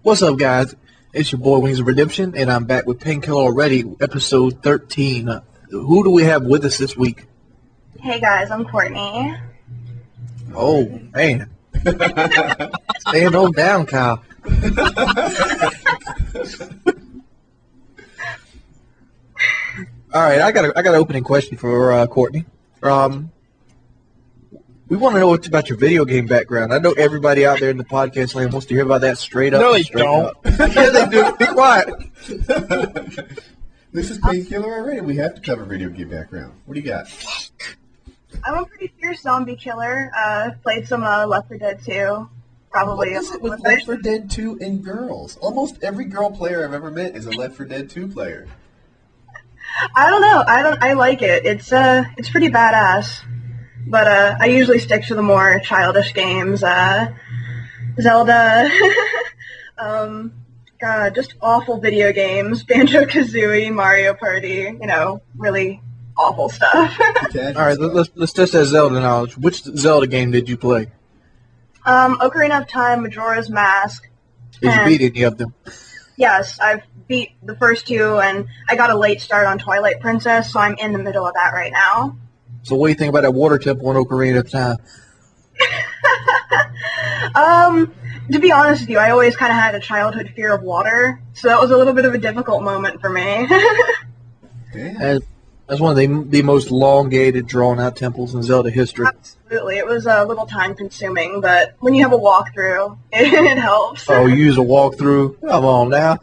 What's up, guys? It's your boy Wings of Redemption, and I'm back with Painkiller Already, episode 13. Who do we have with us this week? Hey guys, I'm Courtney. Oh, man. Stand on down, Kyle. All right, I got an opening question for Courtney. We want to know what's about your video game background. I know everybody out there in the podcast land wants to hear about that straight up. No, they straight don't. Up. Yeah, they do. Be quiet. This is Painkiller Already. We have to cover video game background. What do you got? I'm a pretty fierce zombie killer. Played some Left 4 Dead 2. Probably. What is it with Left 4 Dead 2 and girls? Almost every girl player I've ever met is a Left 4 Dead 2 player. I don't know. I like it. It's pretty badass. But I usually stick to the more childish games. Zelda. God, just awful video games. Banjo-Kazooie, Mario Party. You know, really awful stuff. All right, let's test that Zelda knowledge. Which Zelda game did you play? Ocarina of Time, Majora's Mask. Did you beat any of them? Yes, I've beat the first two, and I got a late start on Twilight Princess, so I'm in the middle of that right now. So what do you think about that water temple on Ocarina of Time? To be honest with you, I always kind of had a childhood fear of water, so that was a little bit of a difficult moment for me. Yeah. That's one of the most elongated, drawn-out temples in Zelda history. Absolutely. It was a little time-consuming, but when you have a walkthrough, it helps. Oh, you use a walkthrough? Come on now.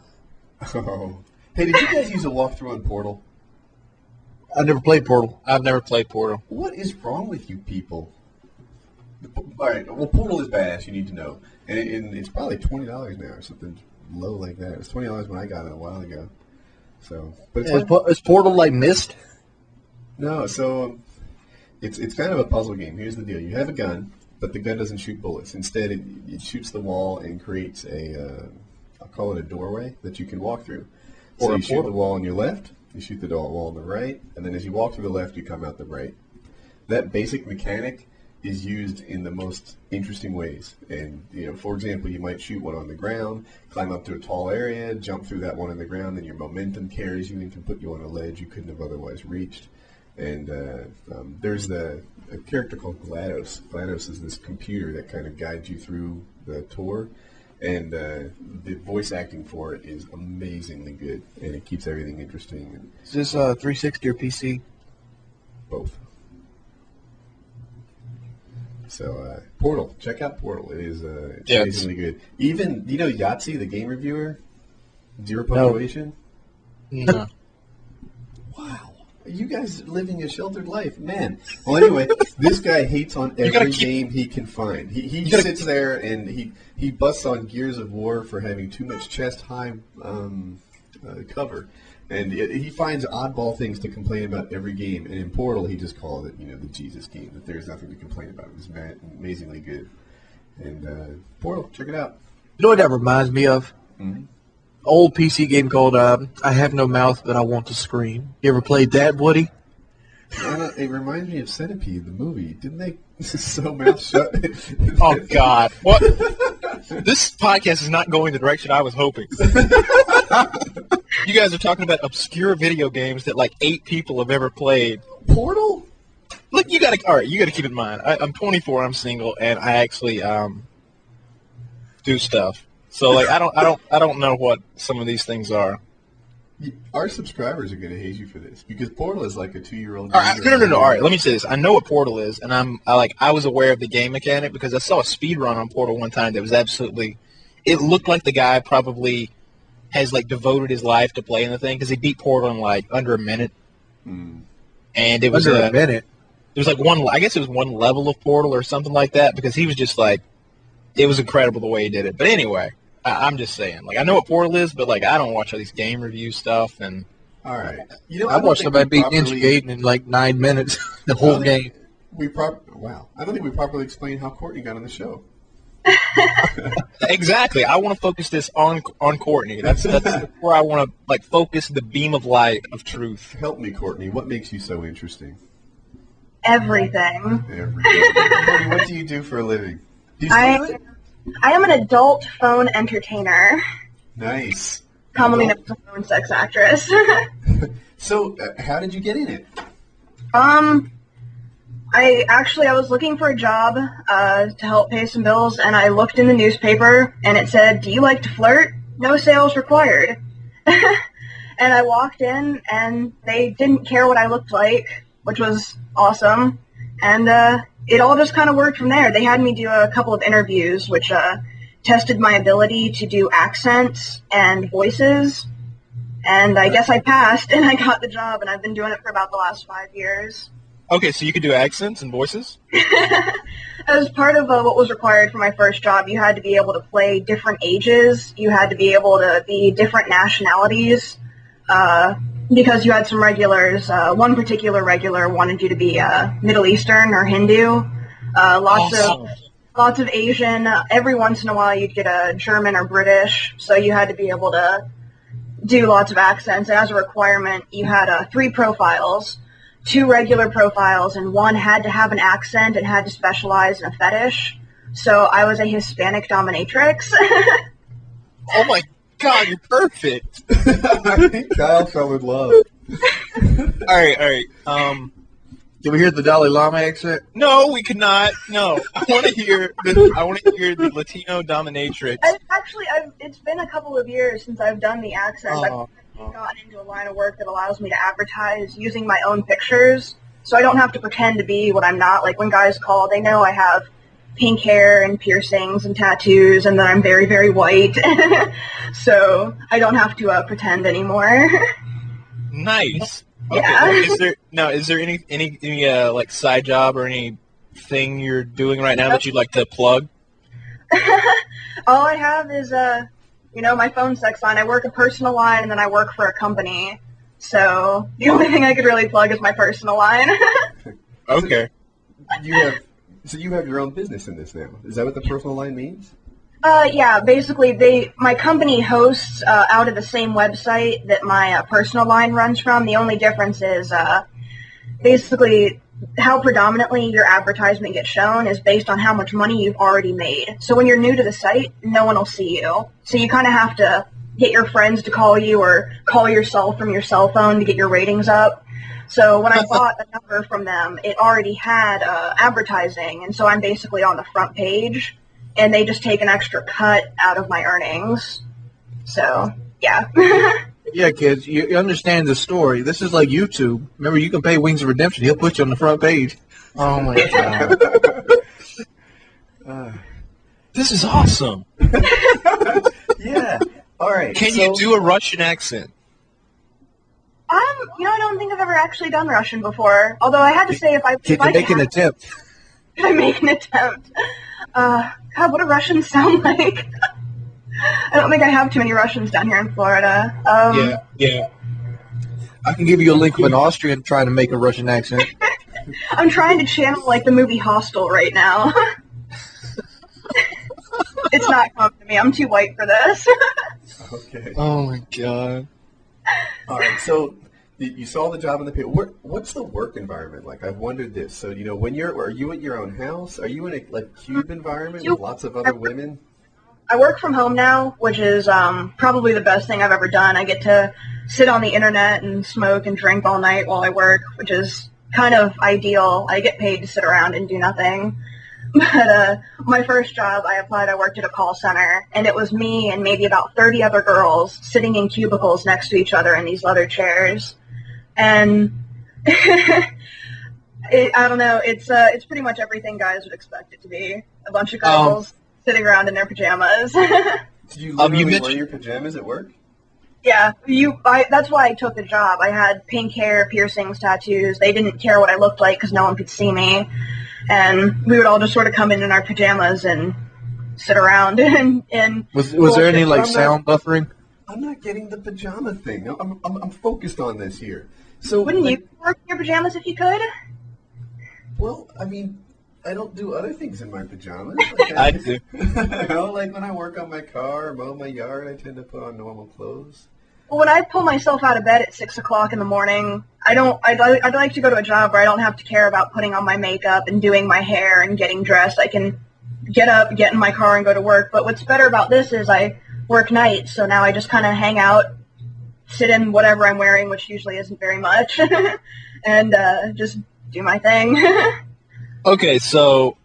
Oh. Hey, did you guys use a walkthrough on Portal? I never played Portal. I've never played Portal. What is wrong with you people? All right, well, Portal is badass. You need to know, and it's probably $20 now or something low like that. It was $20 when I got it a while ago. So, but Is Portal like Myst? no. So it's kind of a puzzle game. Here's the deal: you have a gun, but the gun doesn't shoot bullets. Instead, it shoots the wall and creates I'll call it a doorway that you can walk through. Or So a you shoot portal. the wall on your left, you shoot the wall on the right, and then as you walk through the left, you come out the right. That basic mechanic is used in the most interesting ways. And, you know, for example, you might shoot one on the ground, climb up to a tall area, jump through that one on the ground, then your momentum carries you and can put you on a ledge you couldn't have otherwise reached. And there's a character called GLaDOS. GLaDOS is this computer that kind of guides you through the tour. And the voice acting for it is amazingly good, and it keeps everything interesting. And Is this 360 or PC? both. So Portal, check out Portal. It is it's amazingly good. Even Yahtzee, the game reviewer, zero punctuation. No. Wow, you guys are living a sheltered life, man. Well, anyway, this guy hates on every game he can find. He sits there and he busts on Gears of War for having too much chest high cover. And he finds oddball things to complain about every game. And in Portal, he just called it, the Jesus game. That there's nothing to complain about. It was amazingly good. And Portal, check it out. You know what that reminds me of? Mm-hmm. Old PC game called I Have No Mouth, But I Want to Scream. You ever played that, Woody? It reminds me of Centipede, the movie. Didn't they sew mouth shut? Oh, God. What? This podcast is not going the direction I was hoping. You guys are talking about obscure video games that like 8 people have ever played. Portal? Look, you gotta keep in mind. I'm 24. I'm single, and I actually do stuff. So like I don't know what some of these things are. Our subscribers are going to hate you for this because Portal is like a 2-year-old. All right, no. All right, let me say this. I know what Portal is, and I was aware of the game mechanic because I saw a speed run on Portal one time that was absolutely. It looked like the guy probably has like devoted his life to playing the thing because he beat Portal in like under a minute. Mm. And it was under a minute. There was like one. I guess it was one level of Portal or something like that because he was just like, it was incredible the way he did it. But anyway. I'm just saying, like I know what Portal is, but like I don't watch all these game review stuff. And all right, I watched somebody beat Ninja Gaiden in like 9 minutes, the whole game. Wow, I don't think we properly explained how Courtney got on the show. Exactly, I want to focus this on Courtney. That's where I want to like focus the beam of light of truth. Help me, Courtney. What makes you so interesting? Everything. Courtney, what do you do for a living? Do you still do it? I am an adult phone entertainer, Nice. commonly known as a phone sex actress. So, how did you get in it? I was looking for a job to help pay some bills, and I looked in the newspaper, and it said, "Do you like to flirt? No sales required." And I walked in, and they didn't care what I looked like, which was awesome. And it all just kind of worked from there. They had me do a couple of interviews, which tested my ability to do accents and voices. And I guess I passed, and I got the job, and I've been doing it for about the last 5 years. Okay, so you could do accents and voices? As part of what was required for my first job, you had to be able to play different ages. You had to be able to be different nationalities because you had some regulars. One particular regular wanted you to be Middle Eastern or Hindu. Lots of Asian. Every once in a while, you'd get a German or British. So you had to be able to do lots of accents. And as a requirement, you had 3 profiles. 2 regular profiles, and 1 had to have an accent and had to specialize in a fetish. So I was a Hispanic dominatrix. Oh my God, you're perfect. I think Kyle fell in love. All right. Did we hear the Dalai Lama accent? No, we could not. No, I want to hear the Latino dominatrix. It's been a couple of years since I've done the accent. I've gotten into a line of work that allows me to advertise using my own pictures, so I don't have to pretend to be what I'm not. Like when guys call, they know I have pink hair and piercings and tattoos, and that I'm very, very white. So I don't have to pretend anymore. Nice. Okay. Yeah. Is there any like side job or anything you're doing right now that you'd like to plug? All I have is my phone sex line. I work a personal line, and then I work for a company. So the only thing I could really plug is my personal line. Okay. You have your own business in this now. Is that what the personal line means? Yeah, basically my company hosts out of the same website that my personal line runs from. The only difference is basically how predominantly your advertisement gets shown is based on how much money you've already made. So when you're new to the site, no one will see you. So you kind of have to get your friends to call you or call yourself from your cell phone to get your ratings up. So when I bought a number from them, it already had advertising, and so I'm basically on the front page, and they just take an extra cut out of my earnings. So, yeah. Yeah, kids, you understand the story. This is like YouTube. Remember, you can pay Wings of Redemption. He'll put you on the front page. Oh my God. This is awesome. Yeah. All right. Can you do a Russian accent? I don't think I've ever actually done Russian before. Although I had to say, if I make an attempt. If I make an attempt. God, what do Russians sound like? I don't think I have too many Russians down here in Florida. Yeah. I can give you a link of an Austrian trying to make a Russian accent. I'm trying to channel like the movie Hostel right now. It's not coming to me. I'm too white for this. Okay. Oh my God. All right. So you saw the job in the paper. What's the work environment like? I've wondered this. So are you at your own house? Are you in a cube environment with lots of other women? I work from home now, which is probably the best thing I've ever done. I get to sit on the internet and smoke and drink all night while I work, which is kind of ideal. I get paid to sit around and do nothing. But my first job, I worked at a call center, and it was me and maybe about 30 other girls sitting in cubicles next to each other in these leather chairs. And I don't know, it's pretty much everything guys would expect it to be. A bunch of girls sitting around in their pajamas. Did you literally wear your pajamas at work? Yeah, that's why I took the job. I had pink hair, piercings, tattoos. They didn't care what I looked like because no one could see me. And we would all just sort of come in our pajamas and sit around and was there any sound buffering? I'm not getting the pajama thing. I'm focused on this here. So wouldn't you work in your pajamas if you could? Well, I mean, I don't do other things in my pajamas. I do. Like when I work on my car or mow my yard, I tend to put on normal clothes. Well, when I pull myself out of bed at 6 o'clock in the morning, I'd like to go to a job where I don't have to care about putting on my makeup and doing my hair and getting dressed. I can get up, get in my car, and go to work. But what's better about this is I work nights, so now I just kind of hang out, sit in whatever I'm wearing, which usually isn't very much, and just do my thing. Okay, so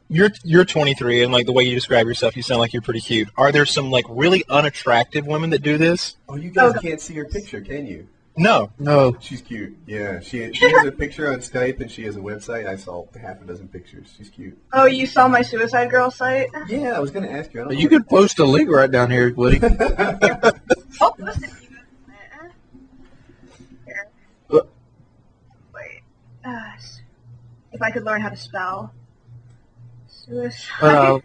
you're 23, and like the way you describe yourself, you sound like you're pretty cute. Are there some like really unattractive women that do this? Oh, you guys can't see her picture, can you? No. She's cute. Yeah, she has a picture on Skype, and she has a website. I saw half a dozen pictures. She's cute. Oh, you saw my Suicide Girl site? Yeah, I was going to ask you. I don't You could post a link right down here, Woody. I'll post it. Here. Wait. If I could learn how to spell. Suicide.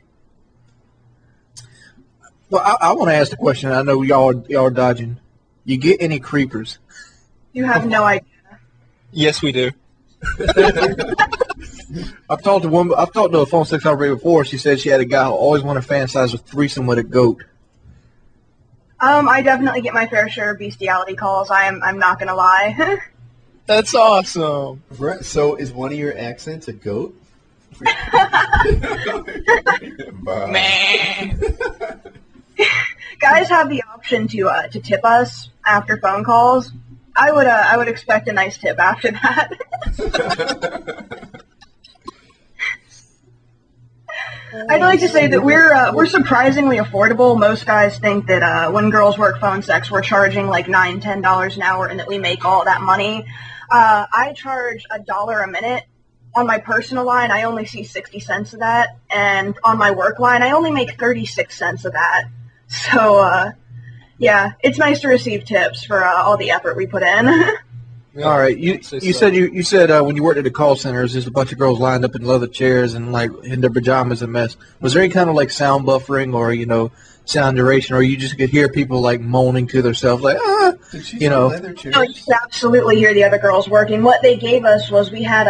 Well, I want to ask the question. I know y'all are dodging. You get any creepers? You have no idea. Yes, we do. I've talked to a phone sex operator before. She said she had a guy who always wanted to fantasize a threesome with a goat. I definitely get my fair share of bestiality calls. I'm not gonna lie. That's awesome. Right. So, is one of your accents a goat? Guys have the option to tip us after phone calls. I would expect a nice tip after that. I'd like to say that we're surprisingly affordable. Most guys think that when girls work phone sex, we're charging like $9-10 an hour, and that we make all that money. I charge $1 a minute. On my personal line, I only see 60 cents of that, and on my work line, I only make 36 cents of that. So, yeah, it's nice to receive tips for all the effort we put in. All right, you said when you worked at the call centers, there's a bunch of girls lined up in leather chairs and like in their pajamas a mess. Was there any kind of like sound buffering or sound duration, or you just could hear people like moaning to themselves like Did she say leather chairs? No, you could absolutely hear the other girls working. What they gave us was we had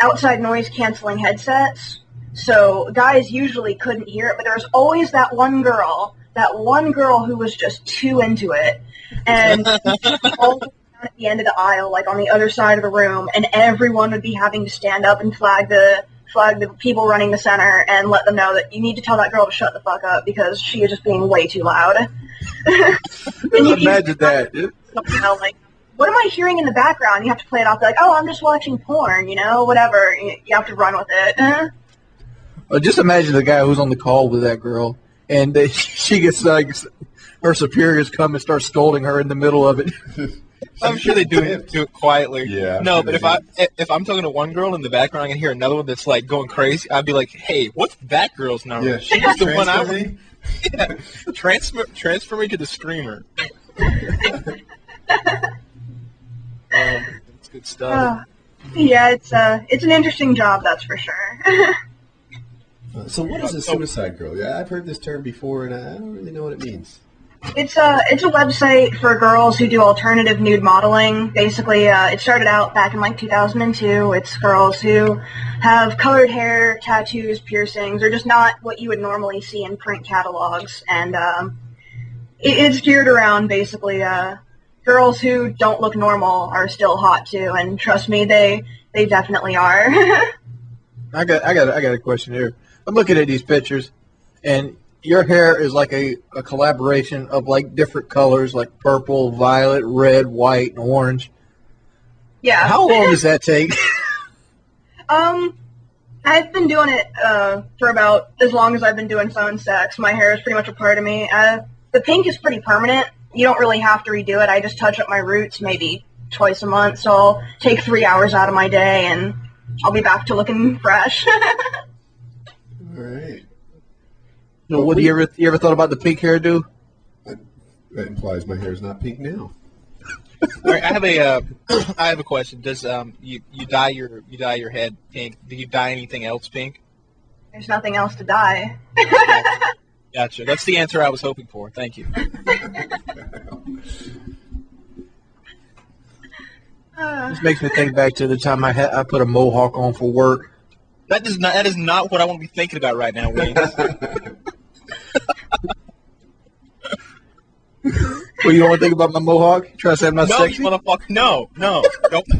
outside noise canceling headsets, so guys usually couldn't hear it, but there was always that one girl who was just too into it, and all at the end of the aisle, like on the other side of the room, and everyone would be having to stand up and flag the people running the center and let them know that you need to tell that girl to shut the fuck up because she is just being way too loud. imagine that. Like, what am I hearing in the background? You have to play it off like, oh, I'm just watching porn, whatever. You have to run with it. Just imagine the guy who's on the call with that girl, and she gets like her superiors come and start scolding her in the middle of it. I'm sure they do it quietly. Yeah. No, but if I'm talking to one girl in the background, I can hear another one that's like going crazy. I'd be like, "Hey, what's that girl's number?" Yeah, She's the one I transfer me to the screamer. It's good stuff. Yeah, it's an interesting job, that's for sure. So what is a suicide girl? Yeah, I've heard this term before, and I don't really know what it means. It's a website for girls who do alternative nude modeling. Basically, it started out back in like 2002. It's girls who have colored hair, tattoos, piercings. They're just not what you would normally see in print catalogs, and it's geared around basically girls who don't look normal are still hot too. And trust me, they definitely are. I got a question here. I'm looking at these pictures, and your hair is like a collaboration of like different colors, like purple, violet, red, white, and orange. Yeah. How long does that take? I've been doing it for about as long as I've been doing phone sex. My hair is pretty much a part of me. The pink is pretty permanent. You don't really have to redo it. I just touch up my roots maybe twice a month, so I'll take 3 hours out of my day, and I'll be back to looking fresh. All right. No, what you ever thought about the pink hairdo? That implies my hair's not pink now. All right, I have a question. Does you dye your head pink? Do you dye anything else pink? There's nothing else to dye. Gotcha. That's the answer I was hoping for. Thank you. This makes me think back to the time I put a mohawk on for work. That is not what I want to be thinking about right now, Wayne. Well, you don't want to think about my mohawk? Try to say I'm not No, sexy? you motherfucker. No.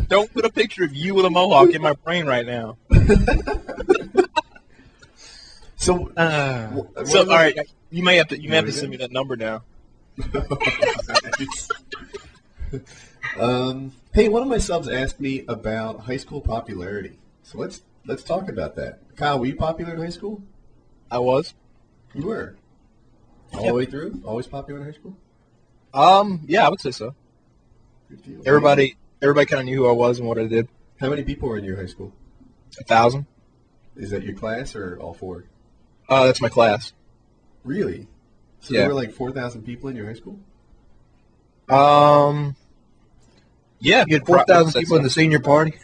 Don't put a picture of you with a mohawk in my brain right now. So, all right, you may have to send me that number now. Hey, one of my subs asked me about high school popularity. So let's talk about that. Kyle, were you popular in high school? I was. You were. All the way through? Always popular in high school? Yeah, I would say so. Good deal. Everybody kind of knew who I was and what I did. How many people were in your high school? 1,000. Is that your class or all four? That's my class. Really? So Yeah. there were like 4,000 people in your high school? Yeah. You had 4,000 people in the senior party.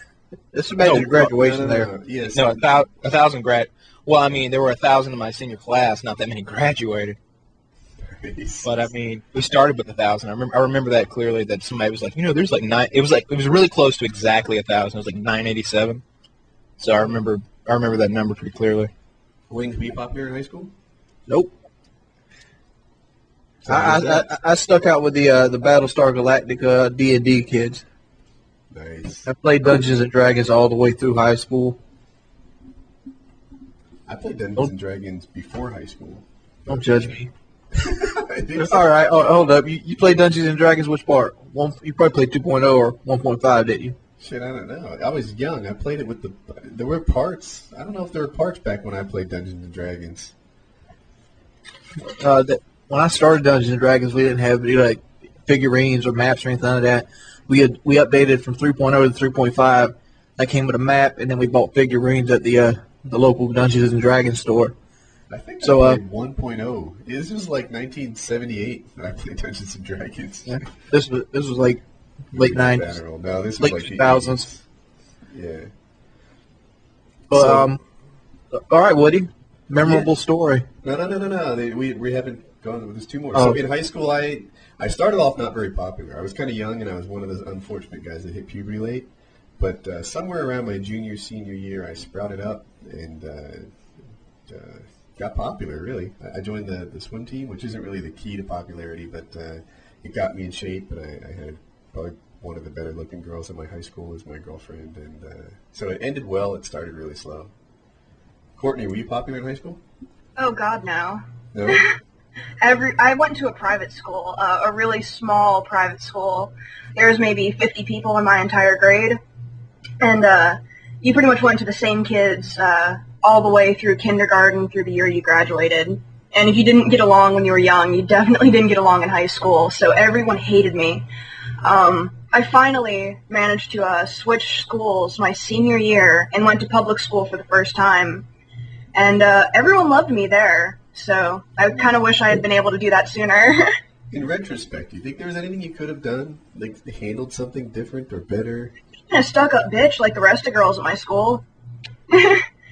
Just imagine a graduation there. Yes. No, 1,000 grad. Well, I mean, there were 1,000 in my senior class. Not that many graduated. But I mean, we started with 1,000. I remember that clearly. That somebody was like, there's like nine. It was really close to exactly 1,000. It was like 987. So I remember that number pretty clearly. Wings be popular in high school? Nope. So how's that? I stuck out with the Battlestar Galactica D&D kids. Nice. I played Dungeons and Dragons all the way through high school. I played Dungeons and Dragons before high school. Don't judge me. I think so. All right, hold up. You played Dungeons and Dragons which part? You probably played 2.0 or 1.5, didn't you? Shit, I don't know. I was young. I played it with there were parts. I don't know if there were parts back when I played Dungeons and Dragons. When I started Dungeons and Dragons, we didn't have any like figurines or maps or anything like that. We updated from 3.0 to 3.5. That came with a map, and then we bought figurines at the local Dungeons and Dragons store. I think So, I played 1.0. This was like 1978 that I played Dungeons and Dragons. Yeah, this was like late 90s, No, this was late like 2000s. Yeah. But all right, Woody, memorable story. No. We haven't gone. There's two more. Oh. So in high school, I started off not very popular. I was kind of young, and I was one of those unfortunate guys that hit puberty late. But somewhere around my senior year, I sprouted up and got popular, really. I joined the swim team, which isn't really the key to popularity, but it got me in shape, and I had probably one of the better-looking girls in my high school as my girlfriend, and so it ended well. It started really slow. Courtney, were you popular in high school? Oh God, no. No? I went to a private school, a really small private school. There was maybe 50 people in my entire grade, and you pretty much went to the same kids all the way through kindergarten through the year you graduated. And if you didn't get along when you were young, you definitely didn't get along in high school. So everyone hated me. I finally managed to switch schools my senior year and went to public school for the first time. And everyone loved me there. So I kind of wish I had been able to do that sooner. In retrospect, do you think there was anything you could have done, like handled something different or better? A stuck-up bitch like the rest of girls at my school.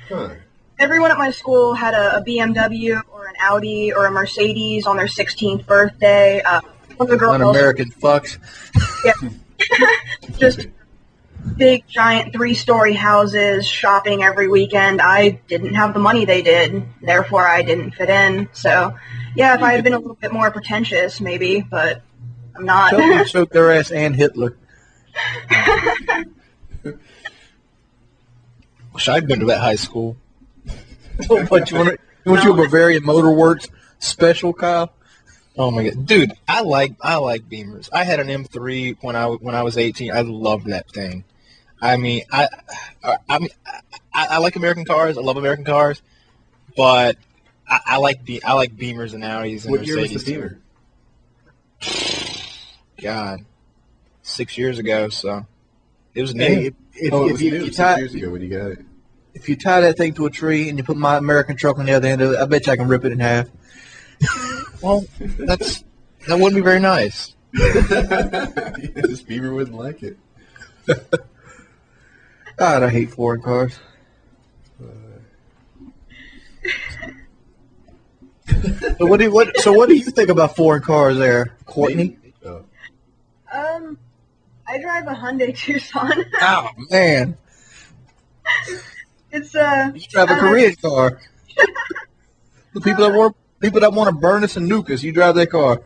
Huh. Everyone at my school had a BMW or an Audi or a Mercedes on their 16th birthday. One of the girls, Un-American fucks. yeah, just big, giant 3-story houses, shopping every weekend. I didn't have the money they did, therefore I didn't fit in. So, yeah, if I had been a little bit more pretentious, maybe, but I'm not. Someone choked their ass and Hitler. Wish I'd been to that high school. What, you want your Bavarian Motor Works special, Kyle? Oh my god, dude! I like Beamers. I had an M3 when I was 18. I loved that thing. I mean, I like American cars. I love American cars, but I like Beamers and Audis and What year was Mercedes. the Beamer? God, 6 years ago. So it was new. Hey, It was new 6 years ago when you got it. if you tie that thing to a tree and you put my American truck on the other end of it, I bet you I can rip it in half. Well, that wouldn't be very nice. This Beamer wouldn't like it. God, I hate foreign cars. So what do you think about foreign cars there, Courtney? Oh. I drive a Hyundai Tucson. Oh man, It's you drive a Korean car. The people that want to burn us and nuke us, you drive that car.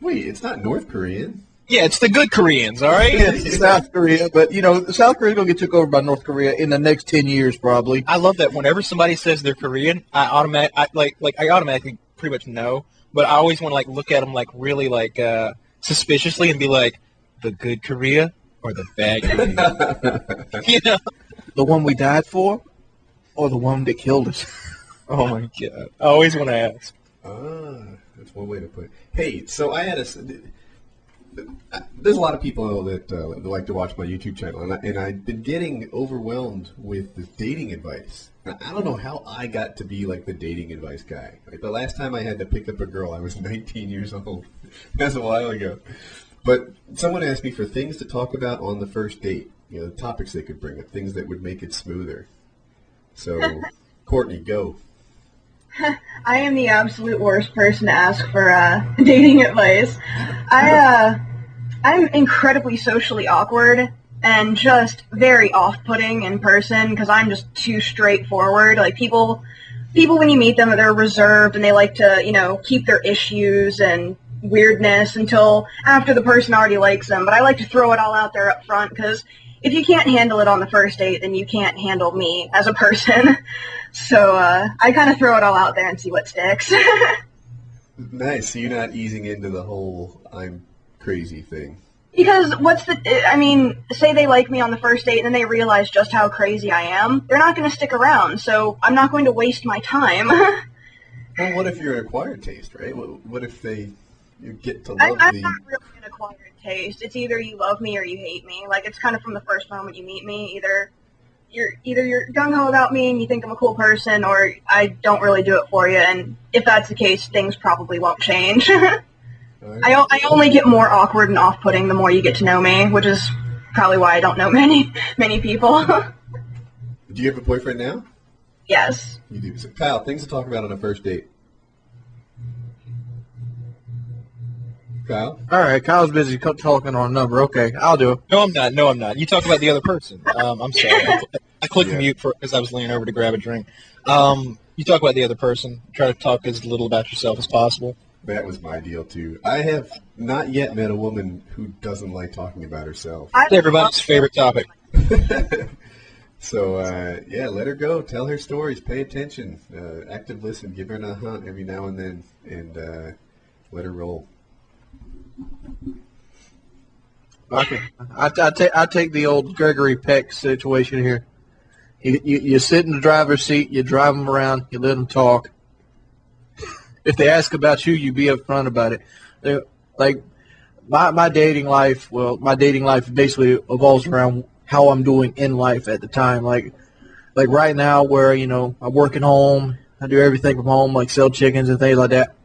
Wait, it's not North Korean. Yeah, it's the good Koreans, all right? It's South Korea, but South Korea's gonna get took over by North Korea in the next 10 years, probably. I love that whenever somebody says they're Korean, I automatically pretty much know, but I always want to look at them really suspiciously and be like, the good Korea or the bad Korea? The one we died for, or the one that killed us? Oh my god! I always want to ask. That's one way to put it. Hey, so there's a lot of people that like to watch my YouTube channel, and I've been getting overwhelmed with this dating advice. Now, I don't know how I got to be like the dating advice guy. Like the last time I had to pick up a girl, I was 19 years old. That's a while ago. But someone asked me for things to talk about on the first date. The topics they could bring up, things that would make it smoother. So, Courtney, go. I am the absolute worst person to ask for dating advice. I'm incredibly socially awkward and just very off-putting in person because I'm just too straightforward. Like people when you meet them, they're reserved and they like to, keep their issues and weirdness until after the person already likes them. But I like to throw it all out there up front because if you can't handle it on the first date, then you can't handle me as a person. So I kind of throw it all out there and see what sticks. Nice. So you're not easing into the whole I'm crazy thing. Because say they like me on the first date and then they realize just how crazy I am, they're not going to stick around. So I'm not going to waste my time. Well, what if you're an acquired taste, right? What if you get to love I'm not really an acquired taste. It's either you love me or you hate me. Like, it's kind of from the first moment you meet me. Either you're gung-ho about me and you think I'm a cool person, or I don't really do it for you. And if that's the case, things probably won't change. Right. I only get more awkward and off-putting the more you get to know me, which is probably why I don't know many people. Do you have a boyfriend now? Yes. You do. So, Kyle, things to talk about on a first date. Kyle? All right, Kyle's busy talking on a number. Okay, I'll do it. No, I'm not. You talk about the other person. I'm sorry. I clicked mute because I was leaning over to grab a drink. You talk about the other person. Try to talk as little about yourself as possible. That was my deal, too. I have not yet met a woman who doesn't like talking about herself. It's everybody's favorite topic. So, let her go. Tell her stories. Pay attention. Active listen. Give her a hunt every now and then. And let her roll. Okay, I take the old Gregory Peck situation here. You sit in the driver's seat, you drive them around, you let them talk. If they ask about you, you be upfront about it. My dating life basically evolves around how I'm doing in life at the time. Like right now, where I work at home, I do everything from home, like sell chickens and things like that.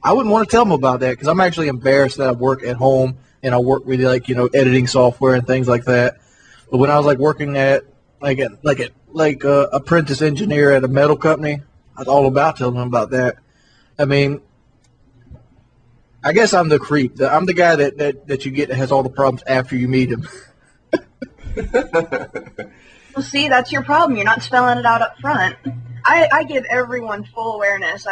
I wouldn't want to tell them about that because I'm actually embarrassed that I work at home and I work with editing software and things like that. But when I was working at apprentice engineer at a metal company, I was all about telling them about that. I mean, I guess I'm the creep. I'm the guy that you get that has all the problems after you meet him. Well, see, that's your problem. You're not spelling it out up front. I give everyone full awareness.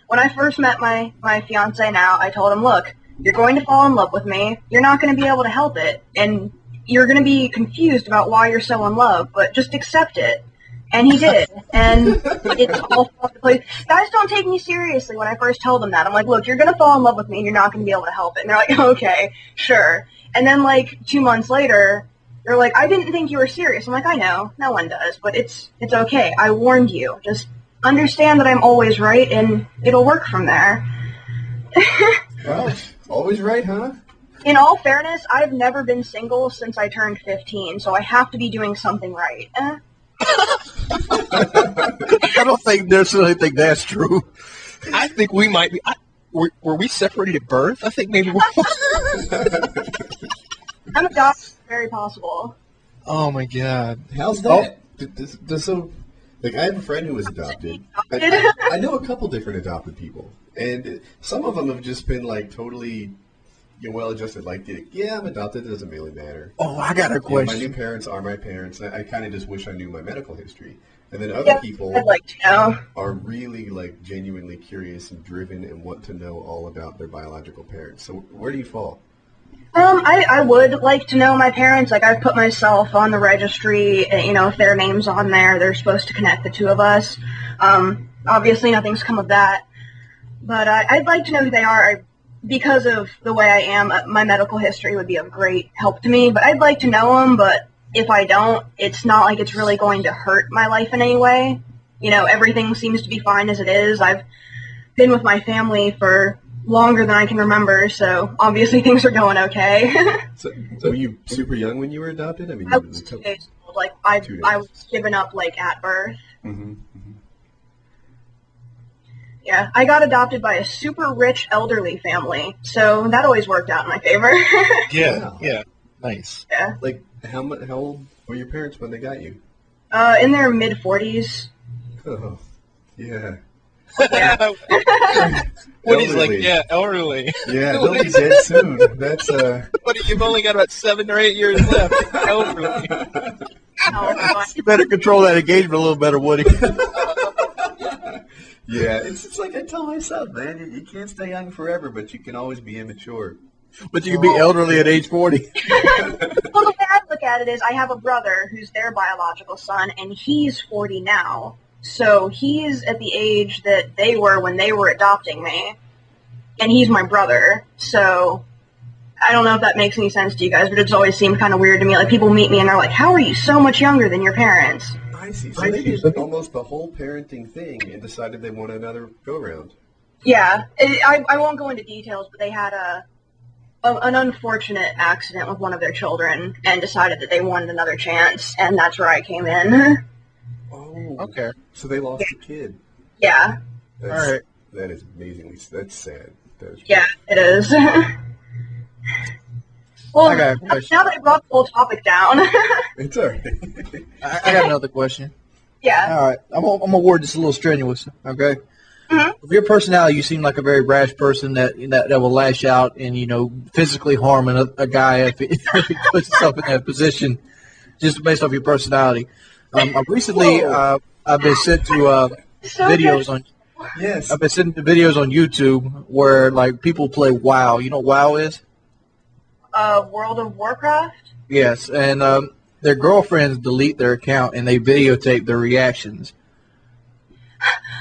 When I first met my fiance now, I told him, look, you're going to fall in love with me. You're not going to be able to help it. And you're going to be confused about why you're so in love, but just accept it. And he did. And it's all fall into place. Guys don't take me seriously when I first told them that. I'm like, look, you're going to fall in love with me and you're not going to be able to help it. And they're like, okay, sure. And then 2 months later, they're like, I didn't think you were serious. I'm like, I know. No one does. But it's okay. I warned you. Just understand that I'm always right, and it'll work from there. Well, always right, huh? In all fairness, I've never been single since I turned 15, so I have to be doing something right. I don't necessarily think that's true. I think we might be. Were we separated at birth? I think maybe we're. I'm adopted. Very possible. Oh my God! How's that? I have a friend who was adopted. I know a couple different adopted people, and some of them have just been totally well-adjusted. Yeah, I'm adopted. It doesn't really matter. Oh, I got a question. My new parents are my parents. I kind of just wish I knew my medical history. And then other people I'd like to know. are really genuinely curious and driven and want to know all about their biological parents. So where do you fall? I would like to know my parents. Like, I've put myself on the registry. You know, if their name's on there, they're supposed to connect the two of us. Obviously, nothing's come of that. But I'd like to know who they are. Because of the way I am, my medical history would be of great help to me. But I'd like to know them. But if I don't, it's not like it's really going to hurt my life in any way. You know, everything seems to be fine as it is. I've been with my family for longer than I can remember, so obviously things are going okay. So were you super young when you were adopted? I mean, I you were was like 2 days old. Like, I was given up, like, at birth. Mm-hmm, mm-hmm. Yeah, I got adopted by a super rich elderly family, so that always worked out in my favor. Yeah. Nice. Yeah. Like, how old were your parents when they got you? In their mid-40s. Oh, yeah. Yeah. Woody's like, Elderly. yeah, elderly. Yeah, they'll be dead soon. That's Woody, you've only got about 7 or 8 years left. Elderly. Oh, You better control that engagement a little better, Woody. Yeah, it's like I tell myself, man, you can't stay young forever, but you can always be immature. But you can be elderly at age 40. well, the way I look at it is I have a brother who's their biological son, and he's 40 now. So he's at the age that they were when they were adopting me. And he's my brother. So I don't know if that makes any sense to you guys, but it's always seemed kind of weird to me. Like, people meet me and they're like, how are you so much younger than your parents? I see. So they did almost the whole parenting thing and decided they wanted another go-round. Yeah. I won't go into details, but they had an unfortunate accident with one of their children and decided that they wanted another chance, and that's where I came in. Oh, Okay. So they lost a kid. Yeah. That's, All right. That is amazingly. That's sad. That is. Yeah, it is. Well, I got a question. now that I brought the whole topic down. It's all right. I got another question. Yeah. All right. I'm going to word this a little strenuous, okay? Mhm. With your personality, you seem like a very rash person that will lash out and, physically harm a guy if he puts himself in that position just based off your personality. Recently, I've been sent to So videos on Yes. I've been sent to videos on YouTube where like people play WoW. You know what WoW is? World of Warcraft? Yes, and their girlfriends delete their account and they videotape their reactions.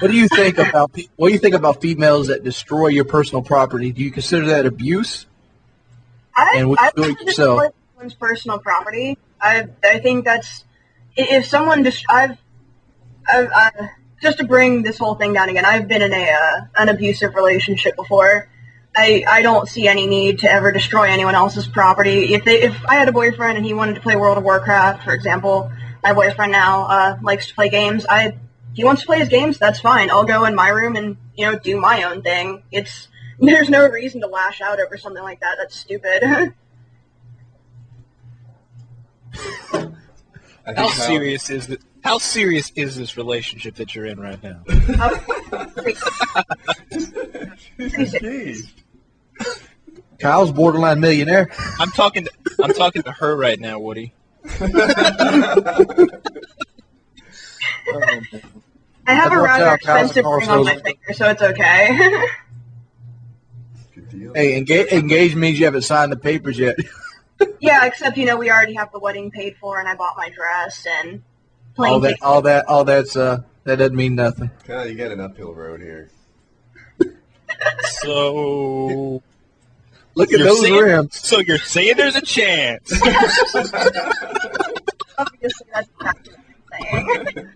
What do you think about females that destroy your personal property? Do you consider that abuse? And would you do it yourself? Destroy someone's personal property. I think that's if someone I've just to bring this whole thing down again. I've been in an abusive relationship before. I don't see any need to ever destroy anyone else's property. If I had a boyfriend and he wanted to play World of Warcraft, for example, my boyfriend now likes to play games. If he wants to play his games, that's fine. I'll go in my room and do my own thing. There's no reason to lash out over something like that. That's stupid. How serious is it? How serious is this relationship that you're in right now? She's engaged. Kyle's borderline millionaire. I'm talking to her right now, Woody. I have a Watch rather out, Kyle's expensive a ring on my salesman. finger, so it's okay. Good deal. Hey, engaged means you haven't signed the papers yet. Yeah, except we already have the wedding paid for, and I bought my dress and All plane that's that doesn't mean nothing. God, you got an uphill road here. So Look at you're those saying- rims. So you're saying there's a chance? Obviously, that's exactly what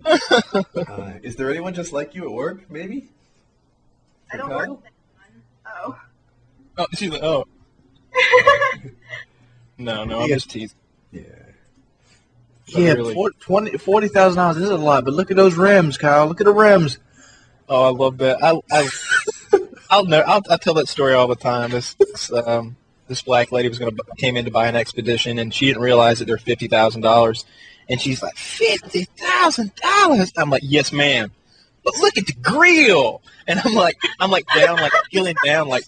I'm saying. Is there anyone just like you at work? Maybe. I don't Kyle? work with anyone. Oh. Oh, she's like, oh. No, I'm just teasing. Yeah. Yeah, Really? $40,000 is a lot, but look at those rims, Kyle. Look at the rims. Oh, I love that. I'll tell that story all the time. This black lady came in to buy an Expedition, and she didn't realize that they're $50,000, and she's like, $50,000. I'm like, yes, ma'am. But look at the grill, and I'm like down, like peeling down, like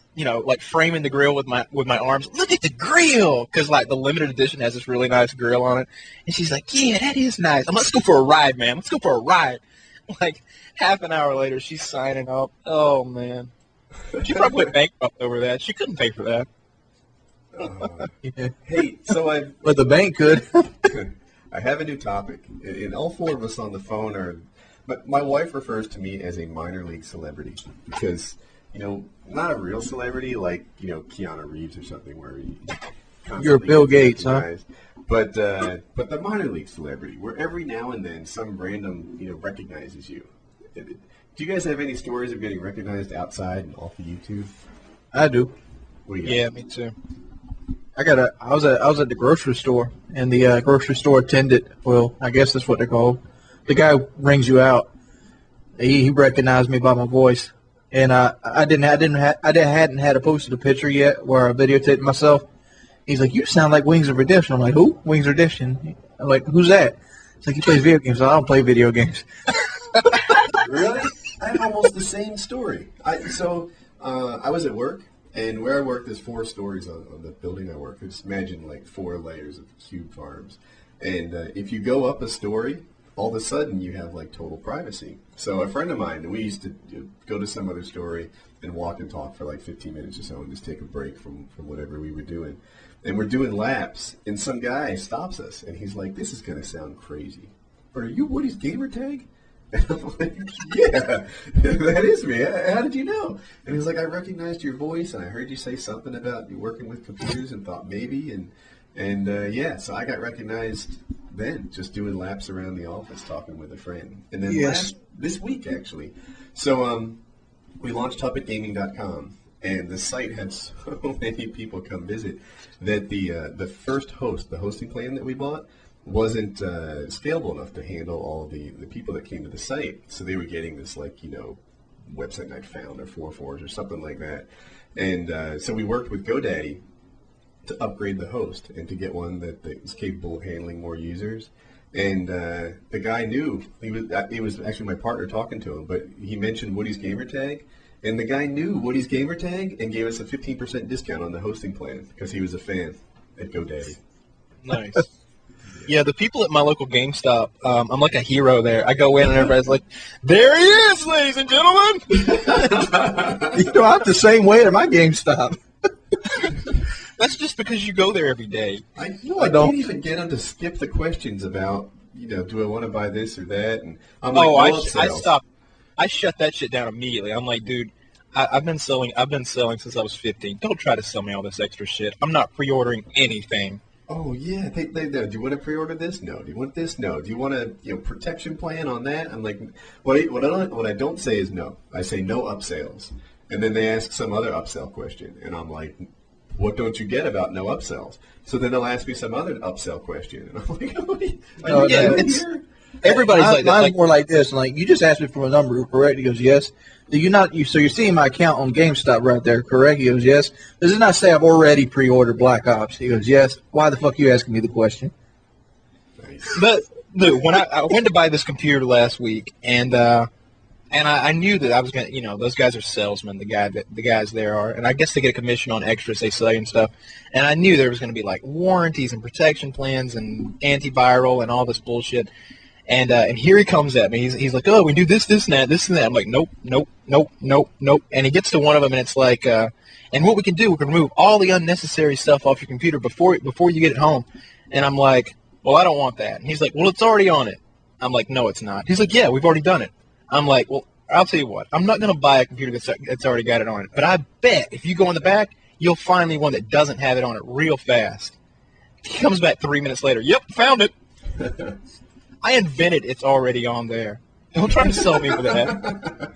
framing the grill with my arms. Look at the grill, because like the limited edition has this really nice grill on it, and she's like, yeah, that is nice. Let's go for a ride, man. Let's go for a ride. Like half an hour later, she's signing up. Oh man, she probably went bankrupt over that. She couldn't pay for that. Yeah. Hey, so But the bank could. I have a new topic, and all four of us on the phone are. But my wife refers to me as a minor league celebrity because, not a real celebrity like Keanu Reeves or something where he. You're Bill Gates, huh? But the minor league celebrity, where every now and then some random recognizes you. Do you guys have any stories of getting recognized outside and off of YouTube? I do. What do you Yeah, got? me too. I was at the grocery store, and the grocery store attendant, well, I guess that's what they're called. The guy who rings you out. He recognized me by my voice, and I hadn't had a posted a picture yet where I videotaped myself. He's like, "You sound like Wings of Redemption." I'm like, "Who? Wings of Redemption?" I'm like, "Who's that?" It's like, "He plays video games." I don't play video games. Really? I have almost the same story. I was at work, and where I work, there's 4 stories on the building I work. Just imagine like 4 layers of cube farms. And if you go up a story, all of a sudden you have like total privacy. So a friend of mine, we used to go to some other story and walk and talk for like 15 minutes or so and just take a break from whatever we were doing. And we're doing laps, and some guy stops us, and he's like, "This is going to sound crazy. But are you Woody's gamer tag?" And I'm like, "Yeah, that is me. How did you know?" And he's like, "I recognized your voice, and I heard you say something about you working with computers, and thought maybe." And yeah, so I got recognized then, just doing laps around the office, talking with a friend. And then this week, actually. So we launched TuppetGaming.com, and the site had so many people come visit that the first host, the hosting plan that we bought, wasn't scalable enough to handle all the people that came to the site. So they were getting this website night found or 4.4s or something like that. And so we worked with GoDaddy to upgrade the host and to get one that is capable of handling more users. And the guy knew, he was actually my partner talking to him, but he mentioned Woody's gamertag, and the guy knew Woody's gamertag and gave us a 15% discount on the hosting plan because he was a fan at GoDaddy. Nice. Yeah, the people at my local GameStop, I'm like a hero there. I go in and everybody's like, "There he is, ladies and gentlemen." I'm the same way at my GameStop. That's just because you go there every day. I don't. can't even get him to skip the questions about, do I want to buy this or that? And I'm like, I stopped. I shut that shit down immediately. I'm like, dude, I've been selling since I was 15. Don't try to sell me all this extra shit. I'm not pre-ordering anything. Oh yeah, they do you want to pre-order this? No. Do you want this? No. Do you want a protection plan on that? I'm like, what I don't say is no. I say no upsells, and then they ask some other upsell question, and I'm like, what don't you get about no upsells? So then they'll ask me some other upsell question, and I'm like, everybody's like that. Mine's more like this. Like, you just asked me for a number, correct? He goes, yes. Do you not? So you're seeing my account on GameStop right there, correct? He goes, yes. Does it not say I've already pre-ordered Black Ops? He goes, yes. Why the fuck are you asking me the question? Nice. But dude, when I went to buy this computer last week, and I knew that I was gonna, those guys are salesmen. The guys there are, and I guess they get a commission on extras they sell you and stuff. And I knew there was gonna be like warranties and protection plans and antiviral and all this bullshit. And here he comes at me. He's like, "Oh, we do this, and that." I'm like, "Nope." And he gets to one of them, and it's like, and what we can do, we can remove all the unnecessary stuff off your computer before you get it home. And I'm like, "Well, I don't want that." And he's like, "Well, it's already on it." I'm like, "No, it's not." He's like, "Yeah, we've already done it." I'm like, "Well, I'll tell you what. I'm not going to buy a computer that's already got it on it. But I bet if you go in the back, you'll find me one that doesn't have it on it real fast." He comes back 3 minutes later. "Yep, found it." I invented it's already on there. Don't try to sell me for that.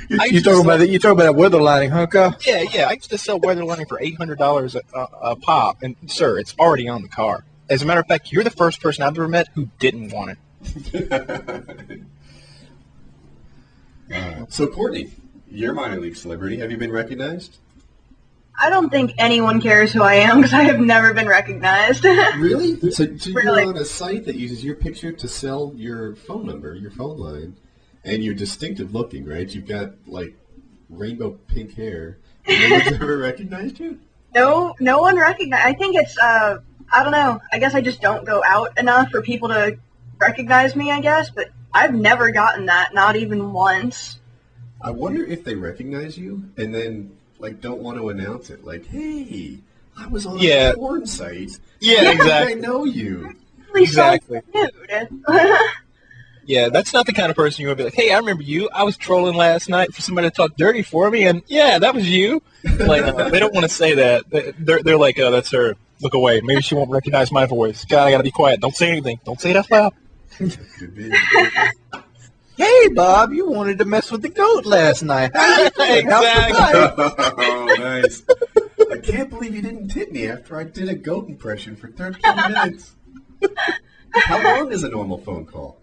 You talking about that weather lining, huh, Kyle? Yeah. I used to sell weather lining for $800 a pop, and sir, it's already on the car. As a matter of fact, you're the first person I've ever met who didn't want it. So, Courtney, you're a minor league celebrity. Have you been recognized? I don't think anyone cares who I am because I have never been recognized. Really? So Really? you're on a site that uses your picture to sell your phone number, your phone line, and you're distinctive looking, right? You've got, like, rainbow pink hair. No one's ever recognized you? No one recognized. I think it's, I don't know. I guess I just don't go out enough for people to recognize me, I guess. But I've never gotten that, not even once. I wonder if they recognize you and then, like, don't want to announce it. Like, hey, I was on Yeah. a porn site. Yeah, I exactly. know you. Exactly. Dude. Yeah, that's not the kind of person you would be like, hey, I remember you. I was trolling last night for somebody to talk dirty for me, and yeah, that was you. Like, they don't want to say that. They're like, oh, that's her. Look away. Maybe she won't recognize my voice. God, I got to be quiet. Don't say anything. Don't say it out loud. Could be. Hey, Bob, you wanted to mess with the goat last night. Exactly. Oh, nice. I can't believe you didn't tip me after I did a goat impression for 13 minutes. How long is a normal phone call?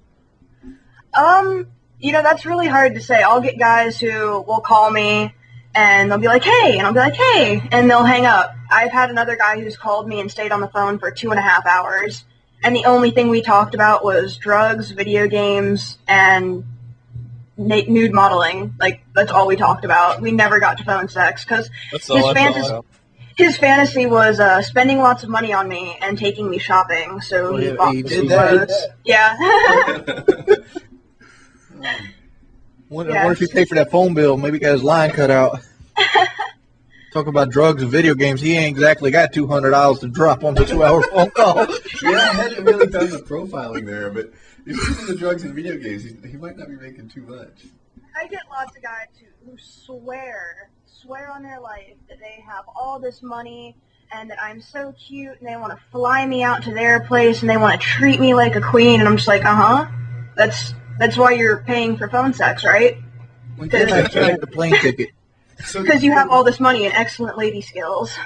That's really hard to say. I'll get guys who will call me and they'll be like, hey, and I'll be like, hey, and they'll hang up. I've had another guy who's called me and stayed on the phone for 2.5 hours, and the only thing we talked about was drugs, video games, and nude modeling. Like, that's all we talked about. We never got to phone sex, because his fantasy was spending lots of money on me and taking me shopping, so he bought me did clothes. Yeah. Wonder if he paid for that phone bill. Maybe got his line cut out. Talk about drugs and video games. He ain't exactly got $200 to drop on the 2-hour phone call. Yeah, I hadn't really done the profiling there, but if he's into drugs and video games, he might not be making too much. I get lots of guys who swear on their life that they have all this money and that I'm so cute and they want to fly me out to their place and they want to treat me like a queen, and I'm just like, that's why you're paying for phone sex, right? Because the plane ticket. Because you have all this money and excellent lady skills.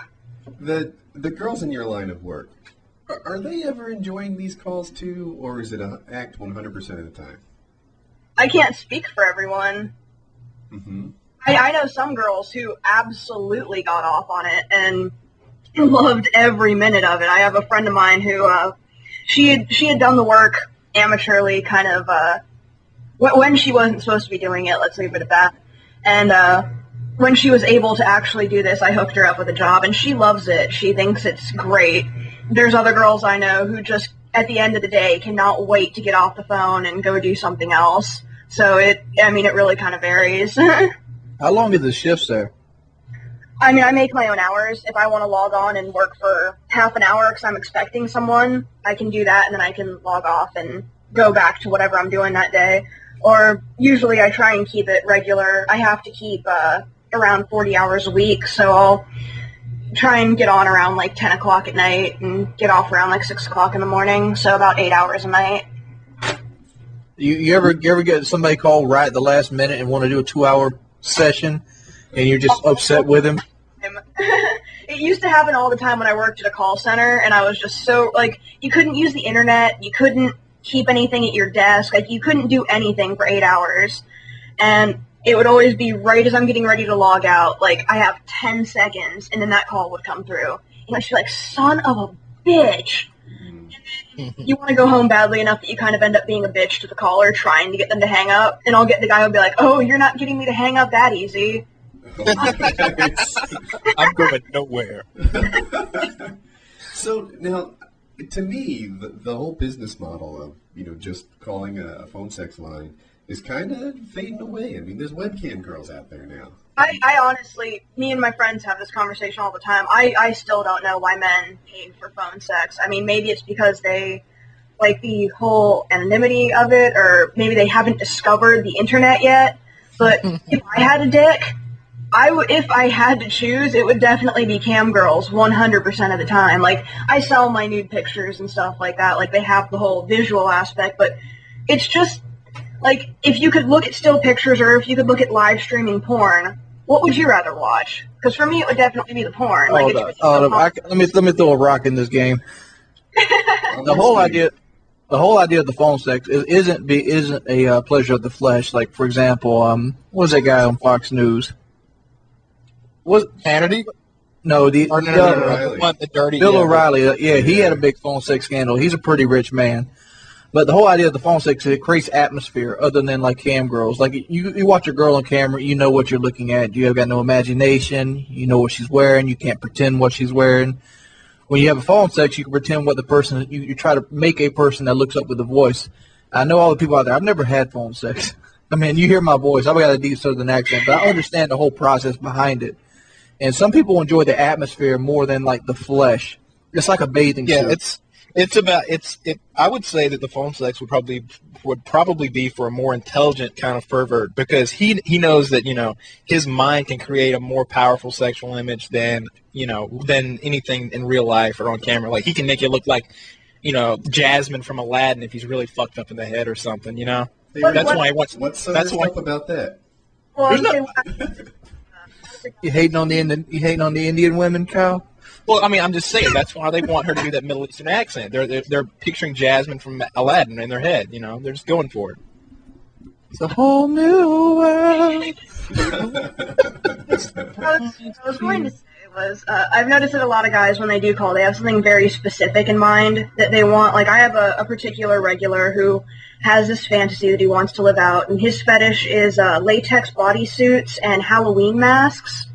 The girls in your line of work, are they ever enjoying these calls too, or is it an act 100% of the time? I can't speak for everyone. Mm-hmm. I know some girls who absolutely got off on it and loved every minute of it. I have a friend of mine who she had done the work amateurly, kind of when she wasn't supposed to be doing it. Let's leave it at that. And when she was able to actually do this, I hooked her up with a job, and she loves it. She thinks it's great. There's other girls I know who just, at the end of the day, cannot wait to get off the phone and go do something else. So it really kind of varies. How long is the shifts there? I mean, I make my own hours. If I want to log on and work for half an hour because I'm expecting someone, I can do that, and then I can log off and go back to whatever I'm doing that day. Or usually I try and keep it regular. I have to keep around 40 hours a week, so I'll try and get on around like 10 o'clock at night and get off around like 6 o'clock in the morning, so about 8 hours a night. You ever get somebody call right at the last minute and want to do a 2-hour session, and you're just upset with him? It used to happen all the time when I worked at a call center, and I was just so, like, you couldn't use the internet, you couldn't keep anything at your desk, like, you couldn't do anything for 8 hours, and it would always be right as I'm getting ready to log out, like, I have 10 seconds, and then that call would come through. And I'd be like, son of a bitch. You want to go home badly enough that you kind of end up being a bitch to the caller, trying to get them to hang up, and I'll get the guy who'll be like, oh, you're not getting me to hang up that easy. I'm going nowhere. So now, to me, the whole business model of just calling a phone sex line is kind of fading away. I mean, there's webcam girls out there now. I honestly, me and my friends have this conversation all the time. I still don't know why men paid for phone sex. I mean, maybe it's because they like the whole anonymity of it, or maybe they haven't discovered the internet yet. But if I had a dick, if I had to choose, it would definitely be cam girls 100% of the time. Like, I sell my nude pictures and stuff like that. Like, they have the whole visual aspect, but it's just, like, if you could look at still pictures or if you could look at live streaming porn, what would you rather watch? Because for me, it would definitely be the porn. Like, let me throw a rock in this game. The whole idea of the phone sex isn't a pleasure of the flesh. Like, for example, what was that guy on Fox News? Was Hannity? No, the dirty Bill O'Reilly. He had a big phone sex scandal. He's a pretty rich man. But the whole idea of the phone sex is it creates atmosphere other than like cam girls. Like you watch a girl on camera, you know what you're looking at. You have got no imagination. You know what she's wearing. You can't pretend what she's wearing. When you have a phone sex, you can pretend what the person. You try to make a person that looks up with a voice. I know all the people out there. I've never had phone sex. I mean, you hear my voice. I've got a deep southern accent, but I understand the whole process behind it. And some people enjoy the atmosphere more than like the flesh. It's like a bathing suit. I would say that the phone sex would probably be for a more intelligent kind of pervert, because he knows that, his mind can create a more powerful sexual image than anything in real life or on camera. Like, he can make it look like, Jasmine from Aladdin if he's really fucked up in the head or something. Hey, That's why he wants. What's so that's messed why up about that? Well, You hating on the Indian women, Kyle? Well, I mean, I'm just saying that's why they want her to do that Middle Eastern accent. They're picturing Jasmine from Aladdin in their head. They're just going for it. It's a whole new world. I was going to say was I've noticed that a lot of guys, when they do call, they have something very specific in mind that they want. Like, I have a particular regular who has this fantasy that he wants to live out, and his fetish is latex bodysuits and Halloween masks.